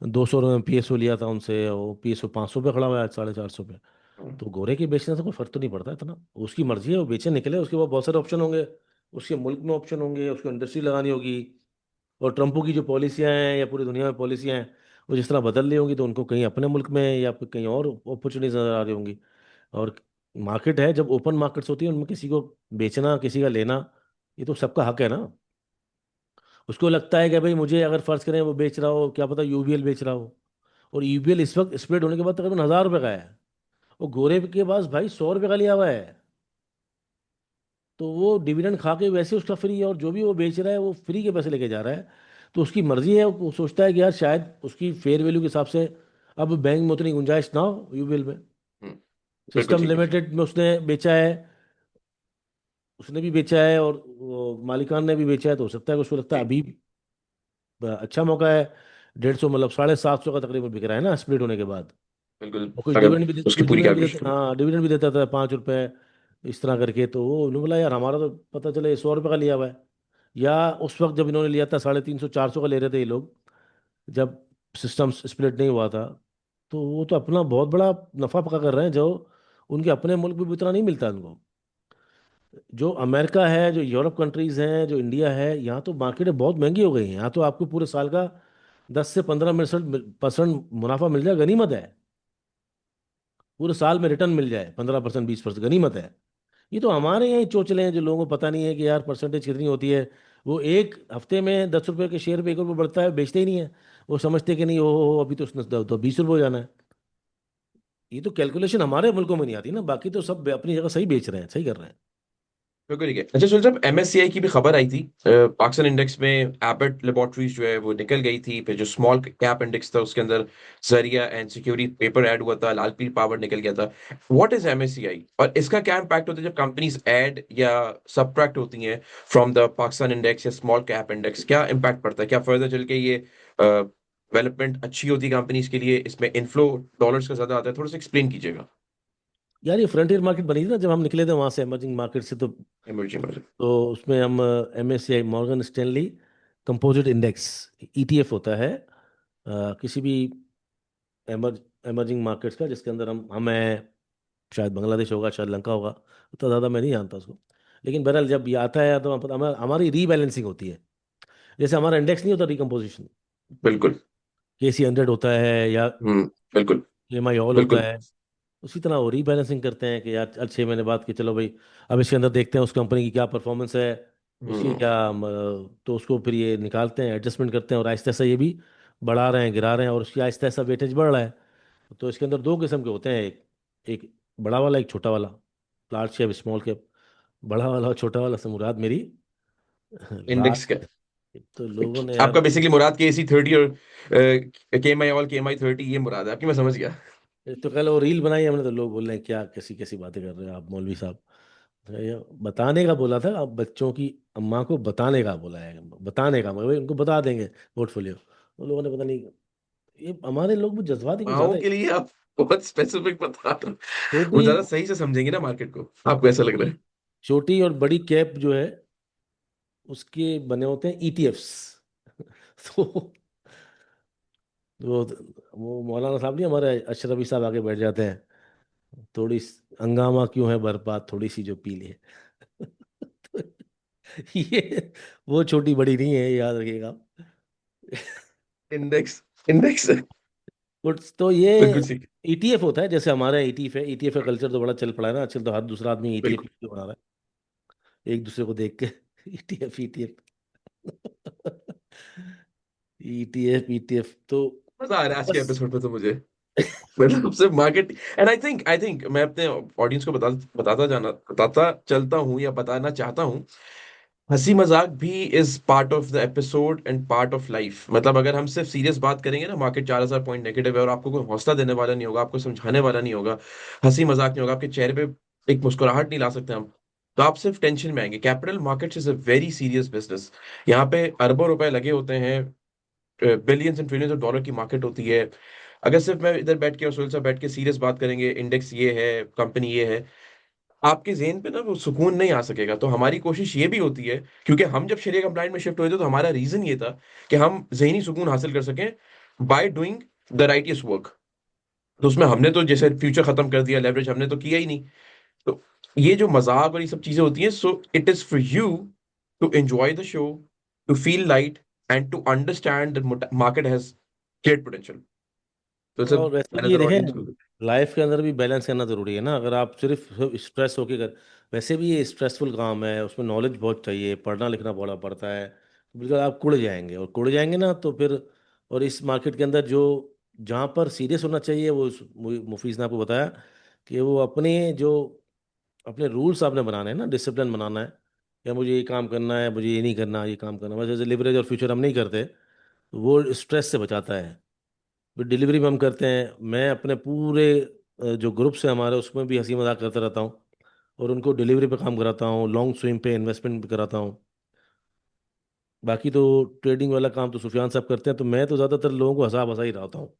200 रुपये में पीएसओ लिया था उनसे, और पीएसओ 500 पे खड़ा हुआ है आज, 450 पे। हम्म। तो गोरे के बेचने से कोई फर्क तो नहीं पड़ता इतना। उसकी मर्जी है, वो बेचे निकले, उसके बाद बहुत सारे ऑप्शन होंगे। उसके मुल्क में ऑप्शन होंगे, उसको इंडस्ट्री लगानी होगी। और ट्रम्पों की जो पॉलिसियाँ हैं या पूरी दुनिया में पॉलिसियाँ हैं, वो जिस तरह बदल रही होंगी, तो उनको कहीं अपने मुल्क में या फिर कहीं और अपॉर्चुनिटीज नजर आ रही होंगी। और मार्केट है, जब ओपन मार्केट्स होती है, उनमें किसी को बेचना, किसी का लेना, ये तो सबका हक है ना। उसको लगता है कि भाई मुझे, अगर फर्ज करें वो बेच रहा हो, क्या पता यूबीएल बेच रहा हो, और यूबीएल इस वक्त स्प्रेड होने के बाद तकरीबन 1,000 रुपये का है, और गोरे के पास भाई 100 रुपये का लिया हुआ है। तो वो डिविडेंड खा के वैसे उसका फ्री है, और जो भी वो बेच रहा है वो फ्री के पैसे लेके जा रहा है। तो उसकी मर्जी है, वो सोचता है कि यार शायद उसकी फेयर वैल्यू के हिसाब से अब बैंक में उतनी गुंजाइश ना हो यूबीएल में। हम्म, बिल्कुल सिस्टम ठीक है। लिमिटेड में उसने बेचा है, उसने भी बेचा है, और वो मालिकान ने भी बेचा है। तो हो सकता है कि उसको लगता है जी, अभी अच्छा मौका है। 150, मतलब 750 का तकरीबन बिक रहा है ना स्प्लिट होने के बाद। बिल्कुल। और कुछ अगर डिविडेंड भी, उसकी कुछ पूरी डिविडेंड भी कैलकुलेशन देता, करो। हाँ डिविडेंड भी देता था 5 रुपए, इस तरह करके। तो वो उन्होंने बोला यार हमारा तो पता चले 100 रुपये का लिया हुआ है। या उस वक्त जब इन्होंने लिया था 350 400 का ले रहे थे ये लोग, जब सिस्टम स्प्लिट नहीं हुआ था। तो वो तो अपना बहुत बड़ा नफा पका कर रहे हैं, जो उनके अपने मुल्क में भी उतना नहीं मिलता उनको। जो अमेरिका है, जो यूरोप कंट्रीज हैं, जो इंडिया है, यहाँ तो मार्केटें बहुत महंगी हो गई हैं। यहाँ तो आपको पूरे साल का 10 से 15% मुनाफा मिल जाए, गनीमत है। पूरे साल में रिटर्न मिल जाए 15%, 20%, गनीमत है। ये तो हमारे यहाँ ही चोचले हैं, जो लोगों को पता नहीं है कि यार परसेंटेज कितनी होती है। वो एक हफ्ते में 10 रुपए के शेयर पे 1 रुपये बढ़ता है, बेचते ही नहीं है। वो समझते कि नहीं, हो अभी तो उसने तो 20 रुपये हो जाना है। ये तो कैलकुलेशन हमारे मुल्कों में नहीं आती ना, बाकी तो सब अपनी जगह सही बेच रहे हैं, सही कर रहे हैं। बिल्कुल ठीक है। अच्छा सुन साहब, एमएससीआई की भी खबर आई थी, पाकिस्तान इंडेक्स में एबट लेबोरेटरीज जो है वो निकल गई थी, फिर जो स्मॉल कैप इंडेक्स था उसके अंदर जरिया एंड सिक्योरिटी पेपर ऐड हुआ था, लालपील पावर निकल गया था। व्हाट इज एमएससीआई, और इसका क्या इम्पैक्ट होता है जब कंपनीज ऐड या सबट्रैक्ट होती हैं फ्रॉम द पाकिस्तान इंडेक्स या स्मॉल कैप इंडेक्स? क्या इम्पैक्ट पड़ता है? क्या फर्दर चल के ये डेवलपमेंट अच्छी होती है कंपनीज के लिए, इसमें इनफ्लो डॉलर्स का ज्यादा आता है? थोड़ा सा एक्सप्लेन कीजिएगा। यार ये फ्रंटियर मार्केट बनी थी ना जब हम निकले थे वहां से, इमर्जिंग मार्केट से। Emerging market. तो उसमें हम MSCI Morgan Stanley composite index, ETF होता है, किसी भी एमर्जिंग मार्केट्स का, जिसके अंदर हम हैं। शायद बांग्लादेश होगा, शायद लंका होगा, उतना ज़्यादा मैं नहीं जानता उसको। लेकिन बहरहाल जब ये आता है तो हमारी रीबैलेंसिंग होती है। जैसे हमारा इंडेक्स नहीं होता रिकम्पोजिशन, बिल्कुल। KC 100 होता है, या बिल्कुल। EMI ऑल होता बिल्कुल। है। उसी तरह वो रीबैलेंसिंग करते हैं कि यार 6 महीने बाद कि चलो भाई, अब इसके अंदर देखते हैं उस कंपनी की क्या परफॉर्मेंस है, उसकी हम्म। क्या तो उसको फिर ये निकालते हैं, एडजस्टमेंट करते हैं, और आहिस्ता आहिस्ता ये भी बढ़ा रहे हैं, गिरा रहे हैं, और उसकी आहिस्ता आहिस्ता वेटेज बढ़ रहा है। तो इसके अंदर दो किस्म के होते हैं, एक एक बड़ा वाला, एक छोटा वाला, लार्ज कैप, स्मॉल कैप। बड़ा वाला और छोटा वाला से मुराद मेरी इंडेक्स लार्ज। का। तो लोगों ने आपका यार, बेसिकली मुराद के AC 30 और KMI 30, ये मुराद है आपकी, मैं समझ गया। एक तो कल वो रील बनाई हमने, तो लोग बोल रहे हैं क्या कैसी कैसी बातें कर रहे हो आप मौलवी साहब। तो ये बताने का बोला था, अब बच्चों की अम्मा को बताने का बोला है, बताने का मगर भाई उनको बता देंगे पोर्टफोलियो। तो लोगों ने पता नहीं, ये हमारे लोग भी जज्बाती कुछ माओ ज्यादा है। के लिए आप बहुत स्पेसिफिक बता रहे हो। वो छोटी ज्यादा सही से समझेंगे ना मार्केट को, आपको ऐसा लग छोटी रहा है? छोटी और बड़ी कैप जो है, उसके बने होते हैं ETFs। तो वो वो मौलाना साहब नहीं, हमारे अशरफी साहब आगे बैठ जाते हैं, हंगामा क्यों है बर्बाद, थोड़ी सी जो पी ले। तो ये वो छोटी बड़ी नहीं है, याद रखिएगा। Index, index. गुड्स तो ये बिल्कुल ठीक। ईटीएफ होता है, जैसे हमारा ईटीएफ है। ईटीएफ का कल्चर तो बड़ा चल पड़ा है ना आजकल, तो हर दूसरा आदमी ईटीएफ बिल्कुल बना रहा है एक दूसरे को देख के। ETF ETF. ईटीएफ ईटीएफ तो मजा आ रहा है आज के बस। एपिसोड में तो मुझे। मतलब सिर्फ मार्केट। एंड आई थिंक मैं अपने ऑडियंस को बताता चलता हूँ या बताना चाहता हूँ, हंसी मजाक भी is part of the episode and part of life. मतलब अगर हम सिर्फ सीरियस बात करेंगे ना, मार्केट 4,000 पॉइंट नेगेटिव है और आपको कोई हौसला देने वाला नहीं होगा, आपको समझाने वाला नहीं होगा, हंसी मजाक नहीं होगा, आपके चेहरे पे एक मुस्कुराहट नहीं ला सकते हम, तो आप सिर्फ टेंशन में आएंगे। Capital markets is a very serious business. यहाँ पे अरबों रुपए लगे होते हैं, billions and trillions of dollar की मार्केट होती है। अगर सिर्फ मैं इधर बैठ के और सोहेल साहब बैठ के सीरियस बात करेंगे, इंडेक्स ये है, कंपनी ये है, आपके जेहन पे ना वो सुकून नहीं आ सकेगा। तो हमारी कोशिश ये भी होती है, क्योंकि हम जब शरिया कंप्लाइंट में शिफ्ट हुए थे तो हमारा रीजन ये था कि हम जहनी सुकून हासिल कर सकें by doing the righteous work. तो उसमें हमने तो जैसे फ्यूचर खत्म कर दिया, लेवरेज हमने तो किया ही नहीं। तो ये जो मजाक और ये सब चीजें होती हैं, so it is for you to enjoy the show, to feel light and to understand that market has great potential. तो सब और वैसे मैंने भी ये जरा देखें, ऑडियंस को। लाइफ के अंदर भी बैलेंस करना जरूरी है ना। अगर आप सिर्फ स्ट्रेस होके कर, वैसे भी ये स्ट्रेसफुल काम है, उसमें नॉलेज बहुत चाहिए, पढ़ना लिखना बड़ा पड़ता है, तो बिल्कुल आप कुड़ जाएंगे, और कुड़ जाएंगे ना तो फिर। और इस मार्केट के अंदर जो, जहाँ पर सीरियस होना चाहिए, वो मुफीस ने आपको बताया कि वो अपने रूल्स आपने बनाने हैं ना, डिसिप्लिन बनाना है, या मुझे ये काम करना है, मुझे ये नहीं करना, ये काम करना है। वैसे लिवरेज और फ्यूचर हम नहीं करते, तो वो स्ट्रेस से बचाता है। फिर डिलीवरी में हम करते हैं, मैं अपने पूरे जो ग्रुप्स हैं हमारे, उसमें भी हंसी मजाक करता रहता हूँ, और उनको डिलीवरी पे काम कराता हूँ, लॉन्ग स्विंग पे इन्वेस्टमेंट भी कराता हूँ। बाकी तो ट्रेडिंग वाला काम तो सुफियान साहब करते हैं, तो मैं तो ज़्यादातर लोगों को हंसा हंसा ही रहता हूँ।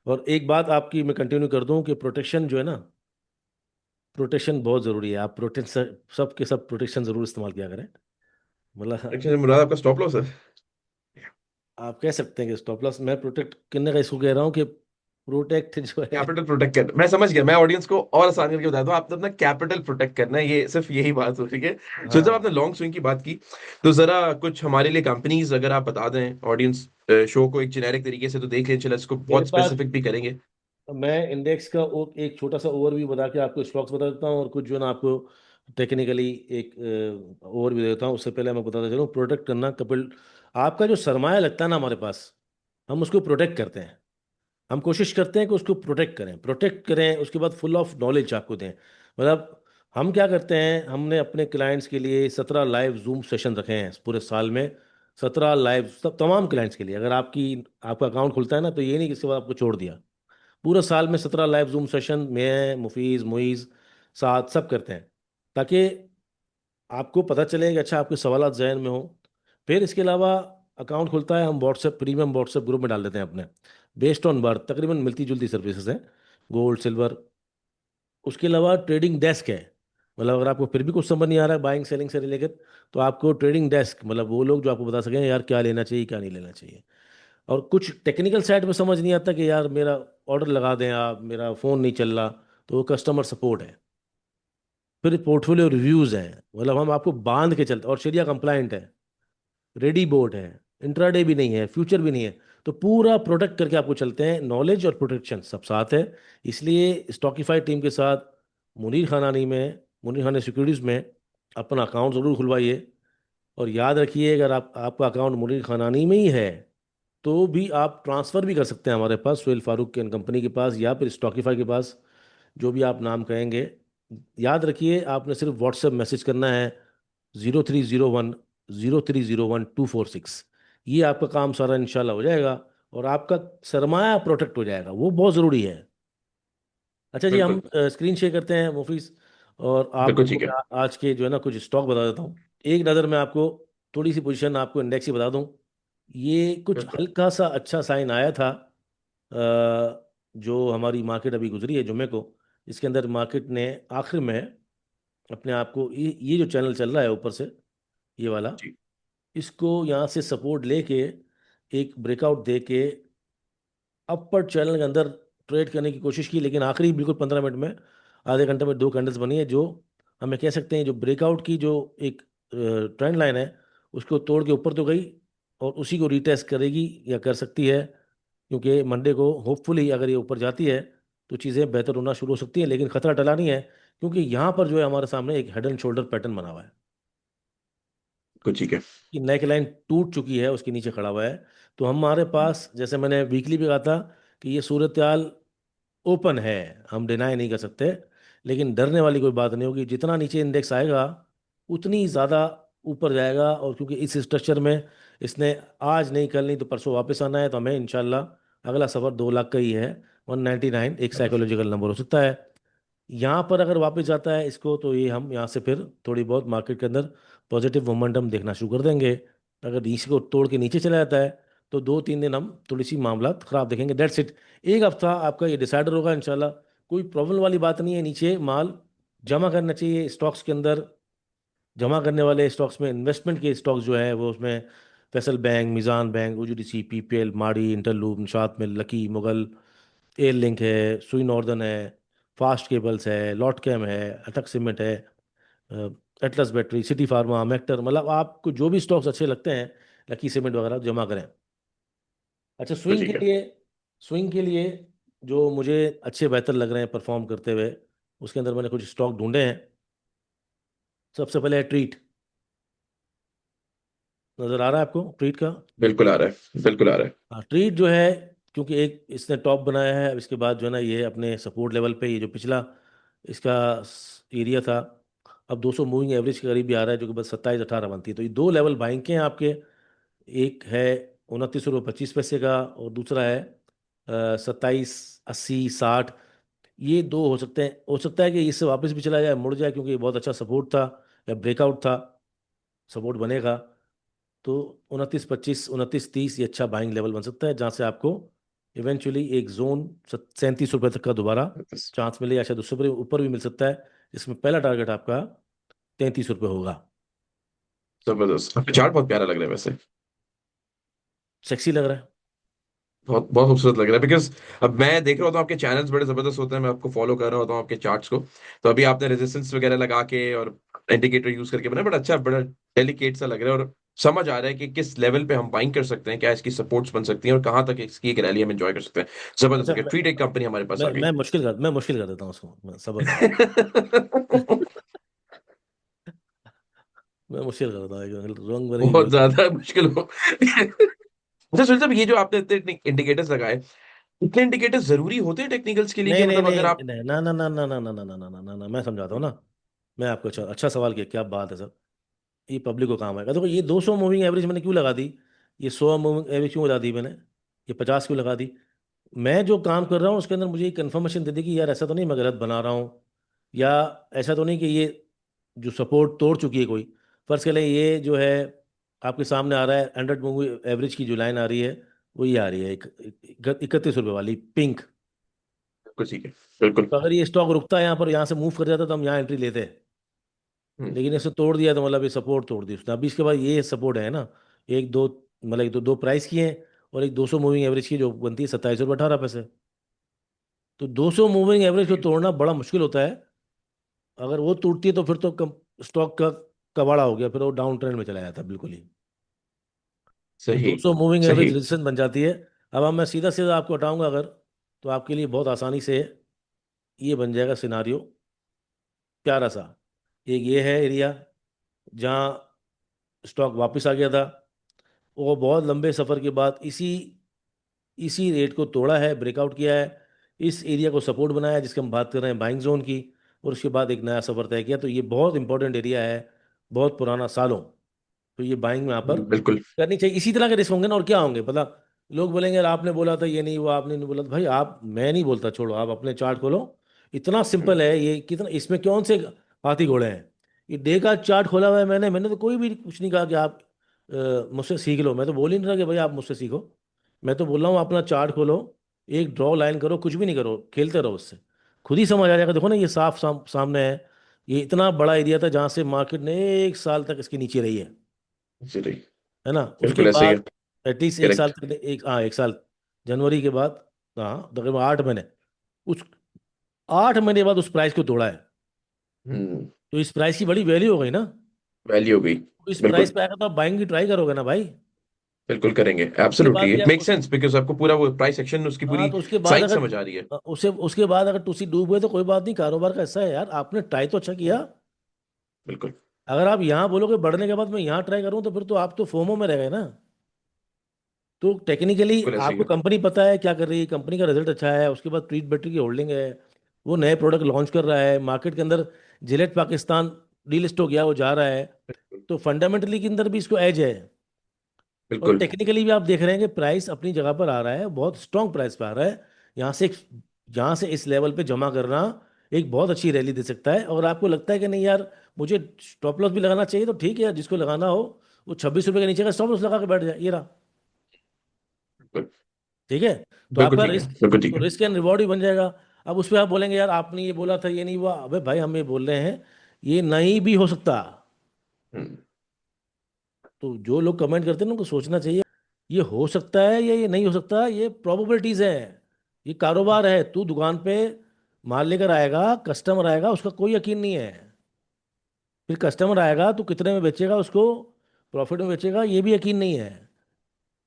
और एक बात आपकी मैं कंटिन्यू कर दूं कि प्रोटेक्शन जो है ना, प्रोटेक्शन बहुत ज़रूरी है। आप प्रोटेक्शन, सब के सब प्रोटेक्शन ज़रूर इस्तेमाल किया करें। मतलब अच्छा मुराद, आपका स्टॉप लॉस है? आप कह सकते हैं कि स्टॉप लॉस मैं प्रोटेक्ट करने का इसको कह रहा हूँ कि प्रोटेक्ट जो है। कैपिटल प्रोटेक्ट करना, मैं समझ गया। मैं ऑडियंस को और आसान करके बता दूं, आपने अपना कैपिटल प्रोटेक्ट करना है, ये सिर्फ यही बात हो, ठीक है। सो जब हाँ, आपने लॉन्ग स्विंग की बात की, तो जरा कुछ हमारे लिए कंपनीज अगर आप बता दें, ऑडियंस शो को एक जेनेरिक तरीके से तो देख लें, चलो इसको मेरे बहुत पास, स्पेसिफिक भी करेंगे। मैं इंडेक्स का एक छोटा सा ओवरव्यू बता के आपको स्टॉक्स बता देता हूँ, और कुछ जो है ना आपको टेक्निकली एक ओवरव्यू देता हूँ। उससे पहले मैं बताता चलूँ, प्रोटेक्ट करना कपिल, आपका जो सरमाया लगता है ना हमारे पास, हम उसको प्रोटेक्ट करते हैं। हम कोशिश करते हैं कि उसको प्रोटेक्ट करें, उसके बाद फुल ऑफ नॉलेज आपको दें। मतलब हम क्या करते हैं, हमने अपने क्लाइंट्स के लिए 17 लाइव जूम सेशन रखे हैं पूरे साल में। 17 लाइव, सब तमाम क्लाइंट्स के लिए। अगर आपका अकाउंट खुलता है ना, तो ये नहीं कि इसके बाद आपको छोड़ दिया। पूरा साल में 17 लाइव जूम सेशन मैं, मुफीज़, मुइज़, साथ सब करते हैं, ताकि आपको पता चले कि अच्छा आपके सवालात जहन में हो। फिर इसके अलावा अकाउंट खुलता है, हम व्हाट्सएप, प्रीमियम व्हाट्सएप ग्रुप में डाल देते हैं अपने, बेस्ड ऑन बर्थ, तकरीबन मिलती जुलती सर्विसेज हैं, गोल्ड सिल्वर। उसके अलावा ट्रेडिंग डेस्क है। मतलब अगर आपको फिर भी कुछ समझ नहीं आ रहा है बाइंग सेलिंग से रिलेटेड, तो आपको ट्रेडिंग डेस्क, मतलब वो लोग जो आपको बता सकें यार क्या लेना चाहिए क्या नहीं लेना चाहिए। और कुछ टेक्निकल साइड में समझ नहीं आता कि यार मेरा ऑर्डर लगा दें आप, मेरा फ़ोन नहीं चल रहा, तो वो कस्टमर सपोर्ट है। फिर पोर्टफोलियो रिव्यूज़ हैं, मतलब हम आपको बांध के चलते, और शरिया कंप्लाइंट है, रेडी बोर्ड है, इंट्राडे भी नहीं है, फ्यूचर भी नहीं है। तो पूरा प्रोटेक्ट करके आपको चलते हैं, नॉलेज और प्रोटेक्शन सब साथ है। इसलिए स्टॉकीफाई टीम के साथ मुनीर खानानी में, मुनीर खाना सिक्योरिटीज़ में अपना अकाउंट ज़रूर खुलवाइए। और याद रखिए, अगर आपका अकाउंट मुनीर खानानी में ही है, तो भी आप ट्रांसफ़र भी कर सकते हैं हमारे पास, सोहेल फारूक के कंपनी के पास, या फिर स्टॉकीफाई के पास, जो भी आप नाम कहेंगे। याद रखिए, आपने सिर्फ व्हाट्सएप मैसेज करना है, 0301 0301 246। ये आपका काम सारा इंशाल्लाह हो जाएगा, और आपका सरमाया प्रोटेक्ट हो जाएगा, वो बहुत ज़रूरी है। अच्छा जी, हम बिल्कुल। स्क्रीन शेयर करते हैं मुफीस, और बिल्कुल आपको ठीक है। मैं आज के जो है ना कुछ स्टॉक बता देता हूँ। एक नज़र में आपको थोड़ी सी पोजीशन आपको इंडेक्स ही बता दूँ। ये कुछ बिल्कुल हल्का सा अच्छा साइन आया था, जो हमारी मार्केट अभी गुजरी है जुमे को। इसके अंदर मार्केट ने आखिर में अपने आप को, ये जो चैनल चल रहा है ऊपर से, ये वाला, जी। इसको यहाँ से सपोर्ट लेके एक ब्रेकआउट दे के अपर चैनल के अंदर ट्रेड करने की कोशिश की, लेकिन आखिरी बिल्कुल 15 मिनट में, आधे घंटे में दो कैंडल्स बनी है जो हमें कह सकते हैं जो ब्रेकआउट की जो एक ट्रेंड लाइन है उसको तोड़ के ऊपर तो गई, और उसी को रीटेस्ट करेगी या कर सकती है, क्योंकि मंडे को होपफुली अगर ये ऊपर जाती है तो चीज़ें बेहतर होना शुरू हो सकती हैं, लेकिन खतरा टला नहीं है, क्योंकि यहाँ पर जो है हमारे सामने एक हेड एंड शोल्डर पैटर्न बना हुआ है कुछ ठीक है। कि नेक लाइन टूट चुकी है, उसके नीचे खड़ा हुआ है। तो हमारे पास, जैसे मैंने वीकली भी कहा था, कि ये सूरत ओपन है, हम डिनाई नहीं कर सकते, लेकिन डरने वाली कोई बात नहीं होगी। जितना नीचे इंडेक्स आएगा उतनी ज़्यादा ऊपर जाएगा, और क्योंकि इस स्ट्रक्चर में इसने आज नहीं कल नहीं तो परसों वापस आना है, तो हमें इंशाल्लाह अगला सफ़र 2 लाख का ही है। 199 एक साइकोलॉजिकल नंबर हो सकता है। यहाँ पर अगर वापस जाता है इसको, तो ये हम यहाँ से फिर थोड़ी बहुत मार्केट के अंदर पॉजिटिव मोमेंटम देखना शुरू कर देंगे। अगर इसको तोड़ के नीचे चला जाता है तो 2-3 दिन हम थोड़ी सी मामला खराब देखेंगे, डेट्स इट। एक हफ्ता आपका ये डिसाइडर होगा इंशाल्लाह। कोई प्रॉब्लम वाली बात नहीं है, नीचे माल जमा करना चाहिए स्टॉक्स के अंदर। जमा करने वाले स्टॉक्स में इन्वेस्टमेंट के स्टॉक्स जो है वो उसमें Faisal bank, Meezan bank, OGDC, PPL, माड़ी, इंटरलूप, निशात में लकी, मुगल, एयर लिंक है, सुई नॉर्दर्न है, फास्ट केबल्स है, लॉटकैम है, अटक सीमेंट है, एटलस बैटरी, सिटी फार्मा, मेक्टर, मतलब आपको जो भी स्टॉक्स अच्छे लगते हैं, लकी सीमेंट वगैरह जमा करें। अच्छा, कुछ स्विंग के ठीक है। लिए, स्विंग के लिए जो मुझे अच्छे बेहतर लग रहे हैं परफॉर्म करते हुए, उसके अंदर मैंने कुछ स्टॉक ढूंढे हैं। सबसे पहले है ट्रीट। नज़र आ रहा है आपको ट्रीट का? बिल्कुल आ रहा है, बिल्कुल आ रहा है। हाँ, ट्रीट जो है, क्योंकि एक इसने टॉप बनाया है, अब इसके बाद जो है ना ये अपने सपोर्ट लेवल पे, ये जो पिछला इसका एरिया था, अब 200 मूविंग एवरेज के करीब भी आ रहा है, जो कि बस 27-18 बनती है। तो ये दो लेवल बाइंग के हैं आपके। एक है 29 रुपये 25 पैसे का, और दूसरा है 27 80 60। ये दो हो सकते हैं, हो सकता है कि इससे वापस भी चला जाए, मुड़ जाए, क्योंकि ये बहुत अच्छा सपोर्ट था या ब्रेकआउट था, सपोर्ट बनेगा। तो 29 25 29 30 ये अच्छा बाइंग लेवल बन सकता है, जहाँ से आपको इवेंचुअली एक जोन 37 रुपये तक का दोबारा चांस मिले, या शायद उससे ऊपर भी मिल सकता है। इसमें पहला टारगेट आपका 33 रुपये होगा। जबरदस्त, आपका चार्ट बहुत प्यारा लग रहा है वैसे। सेक्सी लग रहा है। बहुत बहुत खूबसूरत लग रहा है, बिकॉज अब मैं देख रहा होता हूँ आपके चैनल्स बड़े जबरदस्त होते हैं, मैं आपको फॉलो कर रहा होता हूँ आपके चार्ट्स को। तो अभी आपने रेजिस्टेंस वगैरह लगा के और इंडिकेटर यूज करके बनाया, बड़ा अच्छा, बड़ा डेलिकेट सा लग रहा है, और समझ आ रहा है कि किस लेवल पे हम बाइंग कर सकते हैं, क्या इसकी सपोर्ट्स बन सकती हैं, और कहाँ तक इसकी एक रैली हम एंजॉय कर सकते हैं। जबरदस्त अच्छा, लगे, ट्रीट एक कंपनी हमारे पास आ गई। मैं मुश्किल कर देता हूँ उसको, सबर करो। मैं मुश्किल कर देता हूँ, रंग बिरंगी बहुत गोली। ज्यादा मुश्किल हो। अच्छा सुनील साहब, ये जो आपने इतने इंडिकेटर्स लगाए, इतने इंडिकेटर्स जरूरी होते हैं टेक्निकल्स के लिए, कि नहीं नहीं मतलब अगर नहीं आप। नहीं, ना ना ना ना ना ना ना ना ना ना ना ना, मैं समझाता हूँ ना। मैं आपको अच्छा अच्छा सवाल किया, क्या बात है सर। ये पब्लिक को काम आएगा। देखो, ये 200 मूविंग एवरेज मैंने क्यों लगा दी, ये 100 मूविंग एवरेज क्यों लगा दी मैंने, ये 50 क्यों लगा दी। मैं जो काम कर रहा हूँ उसके अंदर मुझे ये कंफर्मेशन दे दी कि यार ऐसा तो नहीं मैं गलत बना रहा हूँ, या ऐसा तो नहीं कि ये जो सपोर्ट तोड़ चुकी है कोई। फर्ज के लिए ये जो है आपके सामने आ रहा है, 100 मूविंग एवरेज की जो लाइन आ रही है, वो ये आ रही है 31 रुपये वाली पिंक। कुछ ठीक है। बिल्कुल। तो अगर ये स्टॉक रुकता है यहाँ पर, यहाँ से मूव कर जाता, तो हम यहाँ एंट्री लेते हैं। हम्म। लेकिन इसे तोड़ दिया, तो मतलब ये सपोर्ट तोड़ दी उसने। अभी इसके बाद ये सपोर्ट है ना, एक दो, मतलब एक दो दो प्राइस की है, और एक 200 मूविंग एवरेज की जो बनती है 27 रुपये 18 पैसे। तो 200 मूविंग एवरेज को तोड़ना बड़ा मुश्किल होता है। अगर वो टूटती है तो फिर तो स्टॉक का कबाड़ा हो गया, फिर वो डाउन ट्रेंड में चला जाता है बिल्कुल ही। तो सही। 200 मूविंग एवरेज सही। रेजिस्टेंस बन जाती है। अब मैं सीधा सीधा आपको हटाऊंगा अगर, तो आपके लिए बहुत आसानी से ये बन जाएगा सिनारियो, प्यारा सा। एक ये है एरिया जहाँ स्टॉक वापस आ गया था, वो बहुत लंबे सफ़र के बाद इसी इसी रेट को तोड़ा है, ब्रेकआउट किया है, इस एरिया को सपोर्ट बनाया है, जिसकी हम बात कर रहे हैं बाइंग जोन की, और उसके बाद एक नया सफ़र तय किया। तो ये बहुत इंपॉर्टेंट एरिया है, बहुत पुराना, सालों। तो ये बाइंग यहाँ पर बिल्कुल। करनी चाहिए। इसी तरह के रिस्क होंगे ना, और क्या होंगे पता। लोग बोलेंगे यार आपने बोला था ये नहीं हुआ, आपने नहीं बोला था। भाई आप, मैं नहीं बोलता, छोड़ो, आप अपने चार्ट खोलो। इतना सिंपल है ये, कितना इसमें कौन से हाथी घोड़े हैं। ये डे का चार्ट खोला हुआ है मैंने मैंने तो कोई भी कुछ नहीं कहा कि आप मुझसे सीख लो। मैं तो बोल ही नहीं रहा कि भाई आप मुझसे सीखो। मैं तो बोल रहा हूँ अपना चार्ट खोलो, एक ड्रॉ लाइन करो, कुछ भी नहीं करो, खेलते रहो उससे, खुद ही समझ आ जाएगा। देखो ना, ये साफ सामने है। ये इतना बड़ा एरिया था जहाँ से मार्केट ने 1 साल तक इसके नीचे रही चलिए। है ना। उसके बिल्कुल ऐसे ही है। बाद एटलीस्ट 1 साल करेक्ट। तक, एक, हाँ, 1 साल, जनवरी के बाद हाँ तकरीबन 8 महीने, उस 8 महीने बाद उस प्राइस को तोड़ा है। हम्म। तो इस प्राइस की बड़ी वैल्यू हो गई ना। वैल्यू हो गई। तो इस प्राइस बिल्कुल। पे आएगा तो आप बाइंग की ट्राई करोगे ना भाई। बिल्कुल करेंगे, उसके एब्सोल्युटली बाद भी इट आप मेक सेंस बिकॉज आपको पूरा वो प्राइस एक्शन उसकी हाँ पूरी तो उसके बाद साइंस अगर समझ आ रही है। उसके बाद अगर तुसी डूब गए तो कोई बात नहीं, कारोबार का हिस्सा है यार, आपने ट्राई तो अच्छा किया। बिल्कुल। अगर आप यहाँ बोलोगे बढ़ने के बाद मैं यहाँ ट्राई करूँ, तो फिर तो आप तो फोमो में रह गए ना। तो टेक्निकली बिल्कुल ऐसे ही आपको है। कंपनी पता है क्या कर रही है, कंपनी का रिजल्ट अच्छा है, उसके बाद ट्रीट बैटरी की होल्डिंग है, वो नए प्रोडक्ट लॉन्च कर रहा है मार्केट के अंदर, जिलेट पाकिस्तान डीलिस्ट हो गया, वो जा रहा है। तो फंडामेंटली के अंदर भी इसको एज है। और बिल्कुल। टेक्निकली भी आप देख रहे हैं कि प्राइस अपनी जगह पर आ रहा है, बहुत स्ट्रांग प्राइस पे आ रहा है। यहाँ से यहाँ से इस लेवल पे जमा करना एक बहुत अच्छी रैली दे सकता है। और आपको लगता है कि नहीं यार मुझे स्टॉप लॉस भी लगाना चाहिए, तो ठीक है यार, जिसको लगाना हो वो 26 रुपये के नीचे का स्टॉप लॉस लगा के बैठ जाए, ये रहा। बिल्कुल। ठीक है। तो बिल्कुल आपका ठीक है। रिस्क, बिल्कुल ठीक तो है। रिस्क एंड रिवॉर्ड ही बन जाएगा। अब उस पर आप बोलेंगे यार आपने ये बोला था ये नहीं हुआ, अबे भाई हम ये बोल रहे हैं ये नहीं भी हो सकता। हम्म। तो जो लोग कमेंट करते हैं ना उनको सोचना चाहिए, ये हो सकता है या ये नहीं हो सकता, ये प्रोबेबिलिटीज है। ये कारोबार है, तू दुकान पे माल लेकर आएगा, कस्टमर आएगा, उसका कोई यकीन नहीं है। फिर कस्टमर आएगा तो कितने में बेचेगा उसको, प्रॉफिट में बेचेगा, ये भी यकीन नहीं है।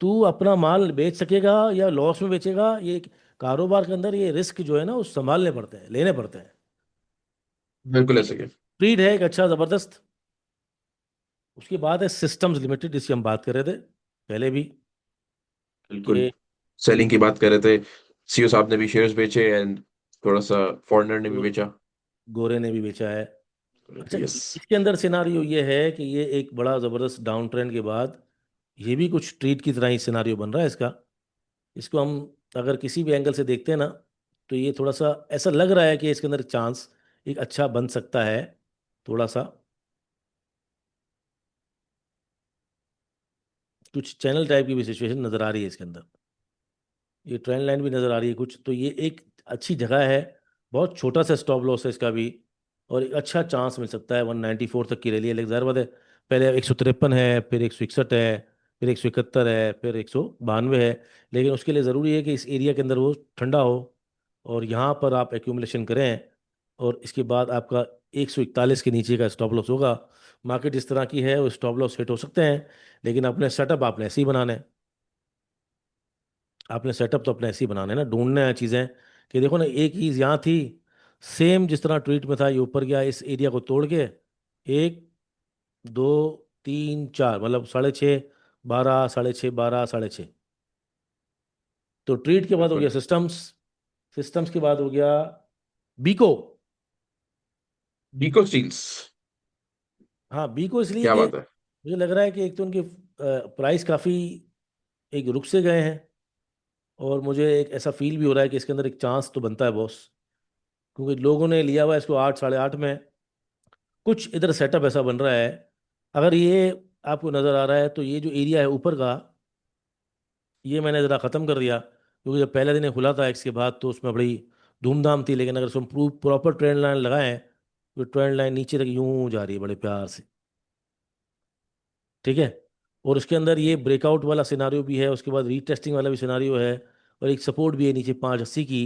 तू अपना माल बेच सकेगा या लॉस में बेचेगा, ये कारोबार के अंदर ये रिस्क जो है ना वो संभालने पड़ते हैं, लेने पड़ते हैं। बिल्कुल ये ऐसे ही है। ट्रीड है एक अच्छा ज़बरदस्त। उसके बाद है सिस्टम्स लिमिटेड, जिसकी हम बात कर रहे थे पहले भी, बिल्कुल। कि सेलिंग की बात कर रहे थे। सीईओ साहब ने भी शेयर्स बेचे एंड थोड़ा सा फॉरेनर ने भी गो, बेचा। गोरे ने भी बेचा है। अच्छा यस। इसके अंदर सिनारियो ये है कि ये एक बड़ा ज़बरदस्त डाउन ट्रेंड के बाद ये भी कुछ ट्रीट की तरह ही सिनारियो बन रहा है इसका। इसको हम अगर किसी भी एंगल से देखते हैं ना, तो ये थोड़ा सा ऐसा लग रहा है कि इसके अंदर चांस एक अच्छा बन सकता है, थोड़ा सा। कुछ चैनल टाइप की भी सिचुएशन नज़र आ रही है इसके अंदर, ये ट्रेंड लाइन भी नज़र आ रही है कुछ, तो ये एक अच्छी जगह है। बहुत छोटा सा स्टॉप लॉस है इसका भी, और एक अच्छा चांस मिल सकता है 194 तक की रैली है, लेकिन ज़ाहिर बात है पहले 153 है, फिर 161 है, फिर 171 है, फिर 192 है। लेकिन उसके लिए ज़रूरी है कि इस एरिया के अंदर वो ठंडा हो, और यहाँ पर आप एक्यूमुलेशन करें, और इसके बाद आपका 141 के नीचे का स्टॉप लॉस होगा। मार्केट इस तरह की है, वो स्टॉप लॉस हिट हो सकते हैं, लेकिन अपने सेटअप आपने ऐसे ही बनाने हैं। आपने सेटअप तो अपने ऐसे ही बनाने हैं ना, ढूंढने हैं चीज़ें, कि देखो ना एक चीज़ यहाँ थी, सेम जिस तरह ट्वीट में था, ये ऊपर गया इस एरिया को तोड़ के, 1 2 3 4, मतलब 6.5, 12, 6.5, 12, 6.5। तो ट्वीट के बाद हो बिल्कुल। गया सिस्टम्स, सिस्टम्स के बाद हो गया बीको। बीको स्टील्स। हाँ बीको इसलिए क्या कि बात है। मुझे लग रहा है कि एक तो उनके प्राइस काफ़ी एक रुक से गए हैं, और मुझे एक ऐसा फील भी हो रहा है कि इसके अंदर एक चांस तो बनता है बॉस, क्योंकि लोगों ने लिया हुआ है इसको 8 8.5 में। कुछ इधर सेटअप ऐसा बन रहा है, अगर ये आपको नज़र आ रहा है तो ये जो एरिया है ऊपर का, ये मैंने ज़रा ख़त्म कर दिया, क्योंकि जब पहले दिन ये खुला था एक्स के बाद तो उसमें बड़ी धूमधाम थी, लेकिन अगर उसमें प्रॉपर ट्रेंड लाइन लगाएं तो ट्रेंड लाइन नीचे तक यूं जा रही है बड़े प्यार से। ठीक है। और उसके अंदर ये ब्रेकआउट वाला सिनारियो भी है, उसके बाद रीटेस्टिंग वाला भी सिनारियो है, और एक सपोर्ट भी है नीचे 580 की,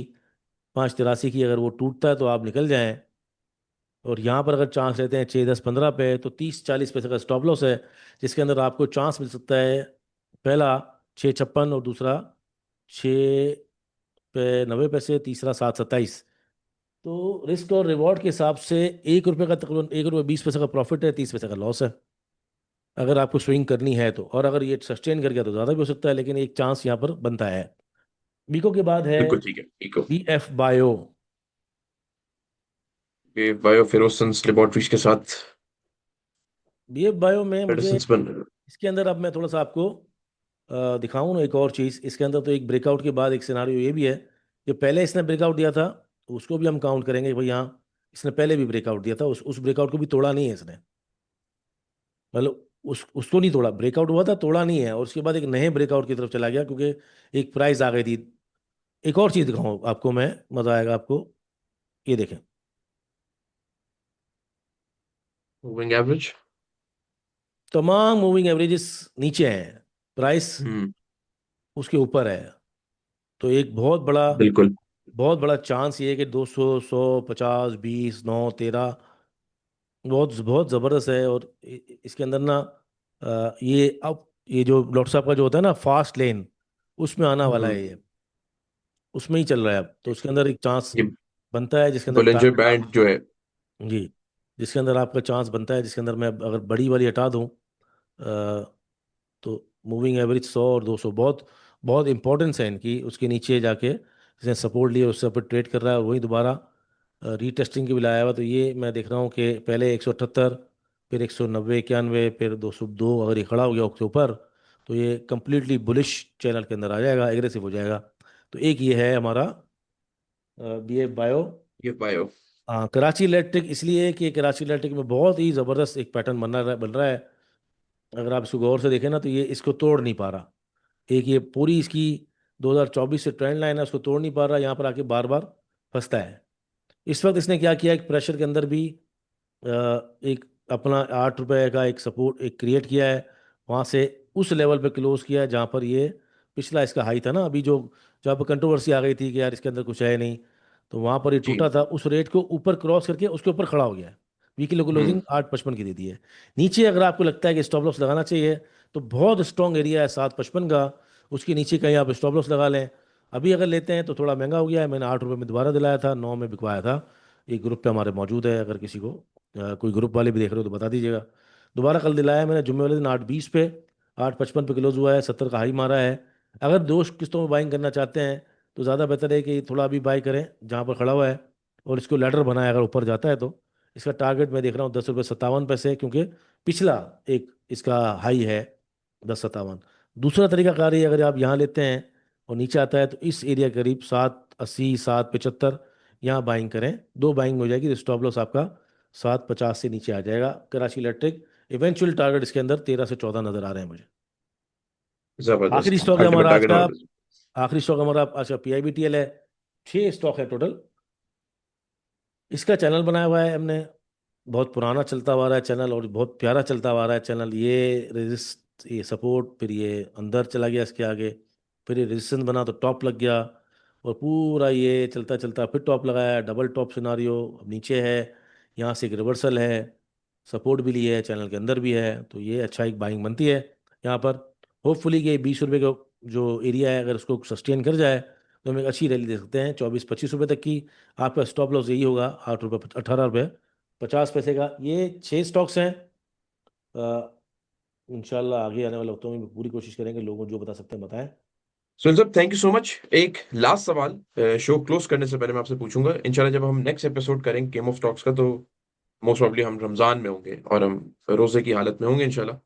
583 की, अगर वो टूटता है तो आप निकल जाएं। और यहाँ पर अगर चांस लेते हैं 6 10 15 पे, तो 30 40 पैसे का स्टॉप लॉस है, जिसके अंदर आपको चांस मिल सकता है, पहला 656, और दूसरा 6 पे 90 पैसे, तीसरा 727। तो रिस्क और रिवॉर्ड के हिसाब से 1 रुपये का तकरीबन 1 रुपये 20 पैसे का प्रॉफिट है, 30 पैसे का लॉस है, अगर आपको स्विंग करनी है तो। और अगर ये सस्टेन कर गया तो ज़्यादा भी हो सकता है, लेकिन एक चांस यहाँ पर बनता है। बीको के बाद है बिल्कुल ठीक है बीको। B F bio. ये बायोफेरोसेंस लेबोरेटरीज के साथ बी एफ बायो में मुझे मेडिसिन बन। इसके अंदर, अब मैं थोड़ा सा आपको दिखाऊं ना एक और चीज़ इसके अंदर, तो एक ब्रेकआउट के बाद एक सिनारियो ये भी है, जो पहले इसने ब्रेकआउट दिया था तो उसको भी हम काउंट करेंगे कि भाई हाँ इसने पहले भी ब्रेकआउट दिया था, उस ब्रेकआउट को भी तोड़ा नहीं है इसने, मतलब उसको नहीं तोड़ा, ब्रेकआउट हुआ था तोड़ा नहीं है, और उसके बाद एक नए ब्रेकआउट की तरफ चला गया, क्योंकि एक प्राइस आ गई थी। एक और चीज़ दिखाऊं आपको मैं, मज़ा आएगा आपको, ये देखें, मूविंग एवरेज। तमाम मूविंग एवरेजेस नीचे हैं, प्राइस हम्म। उसके ऊपर है। तो एक बिल्कुल। बहुत बड़ा चांस ये है कि 200, 150, 20, 9, 13 बहुत बहुत ज़बरदस्त है। और इसके अंदर ना ये अब ये जो डॉक्टर साहब का जो होता है ना फास्ट लेन, उसमें आना वाला है हम्म। ये, उसमें ही चल रहा है अब। तो उसके अंदर एक चांस ये बनता है जिसके अंदर बोलिंजर टारगेट आप, बैंड जो है। जी, जिसके अंदर आपका चांस बनता है, जिसके अंदर मैं अगर बड़ी वाली हटा दूं तो मूविंग एवरेज 100 और 200 बहुत बहुत इंपॉर्टेंस है इनकी। उसके नीचे जाके जिसने सपोर्ट लिया उससे ऊपर ट्रेड कर रहा है और वही दोबारा रीटेस्टिंग के भी लाया हुआ। तो ये मैं देख रहा हूँ कि पहले 178, फिर 190, 91, फिर 202, अगर ये खड़ा हो गया उसके ऊपर तो ये कंप्लीटली बुलिश चैनल के अंदर आ जाएगा, एग्रेसिव हो जाएगा। तो एक ये है हमारा BF बायो। ये बायो। हाँ, कराची इलेक्ट्रिक इसलिए कि कराची इलेक्ट्रिक में बहुत ही ज़बरदस्त एक पैटर्न बन रहा है। अगर आप इसको गौर से देखें ना तो ये इसको तोड़ नहीं पा रहा। एक ये पूरी इसकी 2024 से ट्रेंड लाइन है, उसको तोड़ नहीं पा रहा, यहाँ पर आके बार बार फंसता है। इस वक्त इसने क्या किया, एक प्रेशर के अंदर भी एक अपना 8 रुपए का एक सपोर्ट एक क्रिएट किया है, वहाँ से उस लेवल पे क्लोज किया है जहाँ पर ये पिछला इसका हाई था ना, अभी जो जहाँ पर कंट्रोवर्सी आ गई थी कि यार इसके अंदर कुछ है नहीं, तो वहाँ पर ये जी। टूटा था, उस रेट को ऊपर क्रॉस करके उसके ऊपर खड़ा हो गया है। वीकली हम्म। क्लोजिंग 8.55 की दे दी है। नीचे अगर आपको लगता है कि स्टॉप लॉस लगाना चाहिए तो बहुत स्ट्रॉन्ग एरिया है 7.55 का, उसके नीचे कहीं आप स्टॉप लॉस लगा लें। अभी अगर लेते हैं तो थोड़ा महंगा हो गया है, मैंने 8 रुपये में दोबारा दिलाया था, 9 में बिकवाया था। एक ग्रुप पे हमारे मौजूद है, अगर किसी को कोई ग्रुप वाले भी देख रहे हो तो बता दीजिएगा। दोबारा कल दिलाया मैंने जुम्मे वाले दिन 8.20 पे, 8.55 पे क्लोज हुआ है, 70 का हाई मारा है। अगर दो किस्तों में बाइंग करना चाहते हैं तो ज़्यादा बेहतर है कि थोड़ा अभी बाई करें जहाँ पर खड़ा हुआ है, और इसको लैडर बनाए अगर ऊपर जाता है तो। इसका टारगेट मैं देख रहा हूँ 10 रुपये 57 पैसे, क्योंकि पिछला एक इसका हाई है 10.57। दूसरा तरीका कार है, अगर आप यहाँ लेते हैं और नीचे आता है तो इस एरिया के करीब 7.80, 7.75 यहाँ बाइंग करें। दो बाइंग हो जाएगी तो स्टॉप लॉस आपका 7.50 से नीचे आ जाएगा। कराची इलेक्ट्रिक इवेंचुअल टारगेट इसके अंदर 13 से 14 नजर आ रहे हैं मुझे। आखिरी जबरदस्त स्टॉक है अल्टीमेट हमारा आज टारगेट का। और। आखिरी स्टॉक हमारा आज का PIBTL है। 6 स्टॉक है टोटल। इसका चैनल बनाया हुआ है हमने, बहुत पुराना चलता हुआ रहा है चैनल और बहुत प्यारा चलता हुआ रहा है चैनल। ये रेजिस्ट, ये सपोर्ट, फिर ये अंदर चला गया इसके आगे, फिर ये रेजिस्टेंस बना तो टॉप लग गया, और पूरा ये चलता चलता फिर टॉप लगाया, डबल टॉप सिनारियो, अब नीचे है, यहाँ से एक रिवर्सल है, सपोर्ट भी लिए है चैनल के अंदर भी है। तो ये अच्छा एक बाइंग बनती है यहाँ पर। होपफुली कि 20 रुपये का जो एरिया है अगर उसको सस्टेन कर जाए तो हम एक अच्छी रैली दे सकते हैं 24-25 रुपये तक की। आपका स्टॉप लॉस यही होगा 8 रुपये 18 रुपये 50 पैसे का। ये 6 स्टॉक्स हैं। इंशाल्लाह आगे आने वाले वक्तों में भी पूरी कोशिश करेंगे, लोगों जो बता सकते हैं बताएं। सुनील साहब, थैंक यू सो मच। एक लास्ट सवाल शो क्लोज करने से पहले मैं आपसे पूछूंगा, इंशाल्लाह जब हम नेक्स्ट एपिसोड करेंगे गेम ऑफ स्टॉक्स का तो मोस्ट प्रॉब्ली हम रमजान में होंगे और हम रोजे की हालत में होंगे इंशाल्लाह।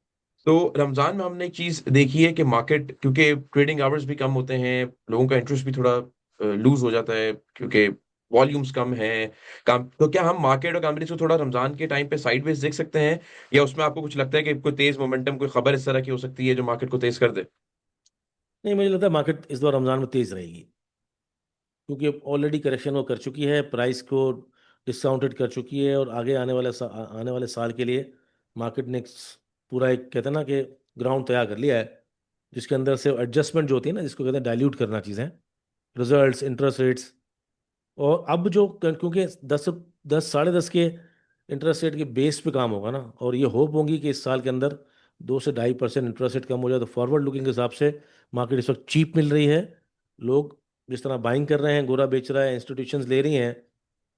तो रमजान में हमने एक चीज देखी है कि मार्केट, क्योंकि ट्रेडिंग आवर्स भी कम होते हैं, लोगों का इंटरेस्ट भी थोड़ा लूज हो जाता है क्योंकि वॉल्यूम्स कम है काम। तो क्या हम मार्केट और कंपनीज को थोड़ा रमजान के टाइम पे साइडवेज देख सकते हैं, या उसमें आपको कुछ लगता है कि कोई तेज मोमेंटम, कोई खबर इस तरह की हो सकती है जो मार्केट को तेज कर दे? नहीं, मुझे लगता है मार्केट इस बार रमज़ान में तेज़ रहेगी, क्योंकि ऑलरेडी करेक्शन वो कर चुकी है, प्राइस को डिस्काउंटेड कर चुकी है, और आगे आने वाले साल के लिए मार्केट ने पूरा एक कहते हैं ना कि ग्राउंड तैयार कर लिया है, जिसके अंदर से एडजस्टमेंट जो होती है ना, जिसको कहते हैं डाइल्यूट करना चीज़ें, रिजल्ट्स, इंटरेस्ट रेट्स। और अब जो क्योंकि 10 10 साढ़े 10 के इंटरेस्ट रेट के बेस पे काम होगा ना, और ये होप होंगी कि इस साल के अंदर 2 से 2.5% इंटरेस्ट रेट कम हो जाए, तो फॉरवर्ड लुकिंग के हिसाब से मार्केट इस वक्त चीप मिल रही है। लोग जिस तरह बाइंग कर रहे हैं, गोरा बेच रहा है, इंस्टीट्यूशंस ले रही हैं,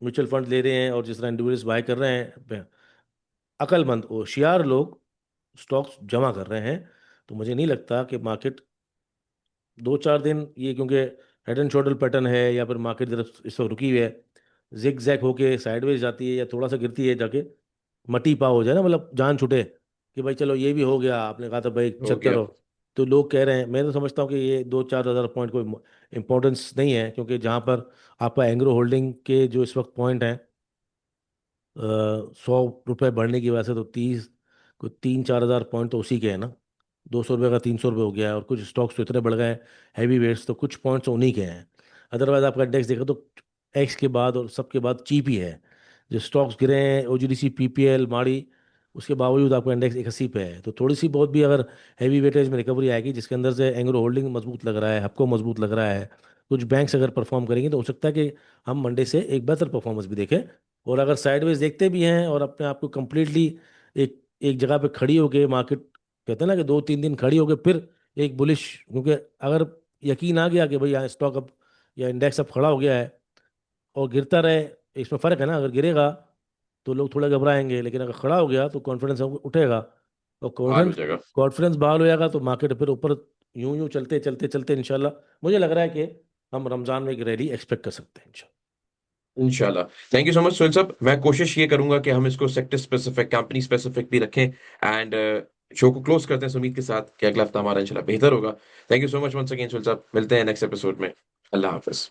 म्यूचुअल फंड ले रहे हैं, और जिस तरह इंडिविजुअल्स बाय कर रहे हैं, अकलमंद होशियार लोग स्टॉक्स जमा कर रहे हैं। तो मुझे नहीं लगता कि मार्केट 2 4 दिन ये, क्योंकि हेड एंड शोल्डर पैटर्न है या फिर मार्केट तरफ इस वक्त रुकी हुई है, जिग जैग होके साइडवेज जाती है या थोड़ा सा गिरती है जाके, मटी पाव हो जाए ना, मतलब जान छूटे कि भाई चलो ये भी हो गया, आपने कहा था भाई हो चेक गया। करो। तो लोग कह रहे हैं, मैं तो समझता हूँ कि ये 2 4 हज़ार पॉइंट कोई इंपॉर्टेंस नहीं है, क्योंकि जहाँ पर आपका एंग्रो होल्डिंग के जो इस वक्त पॉइंट हैं, 100 रुपये बढ़ने की वजह से तो 30 कोई 3 4 हज़ार पॉइंट तो उसी के हैं ना। 200 रुपये का 300 रुपये हो गया है, और कुछ स्टॉक्स तो इतने बढ़ गए हैं, हैवी वेट्स, तो कुछ पॉइंट्स तो उन्हीं के हैं। अदरवाइज आपका इंडेक्स देखो तो एक्स के बाद और सबके बाद चीप ही है। जो स्टॉक्स गिरे हैं OGDC, PPL, माड़ी, उसके बावजूद आपका इंडेक्स 81 पे है। तो थोड़ी सी बहुत भी अगर हैवी वेटेज में रिकवरी आएगी, जिसके अंदर से एंग्रो होल्डिंग मजबूत लग रहा है, हपको मजबूत लग रहा है, कुछ बैंक्स अगर परफॉर्म करेंगे तो हो सकता है कि हम मंडे से एक बेहतर परफॉर्मेंस भी देखें। और अगर साइडवेज देखते भी हैं और अपने आप को कम्प्लीटली एक एक जगह पे खड़ी हो गए मार्केट, कहते हैं ना कि 2-3 दिन खड़ी हो गए फिर एक बुलिश, क्योंकि अगर यकीन आ गया कि भाई यहाँ स्टॉक अब या इंडेक्स अब खड़ा हो गया है और गिरता रहे, इसमें फर्क है ना, अगर गिरेगा तो लोग थोड़ा घबराएंगे, लेकिन अगर खड़ा हो गया तो कॉन्फिडेंस उठेगा, और बहाल हो कॉन्फिडेंस जाएगा। कॉन्फिडेंस बहाल हो जाएगा तो मार्केट फिर ऊपर यूं यूं चलते चलते चलते इंशाल्लाह मुझे लग रहा है कि हम रमजान में एक रैली एक्सपेक्ट कर सकते हैं इंशाल्लाह। इंशाल्लाह। Thank you so much Sohail साहब। मैं कोशिश ये करूंगा कि हम इसको सेक्टर स्पेसिफिक, कंपनी स्पेसिफिक भी रखें, एंड शो को क्लोज करते हैं इस उम्मीद के साथ कि अगला हफ्ता हमारा इंशाल्लाह बेहतर होगा। Thank you so much once again Sohail sahab, मिलते हैं नेक्स्ट एपिसोड में। अल्लाह हाफिज।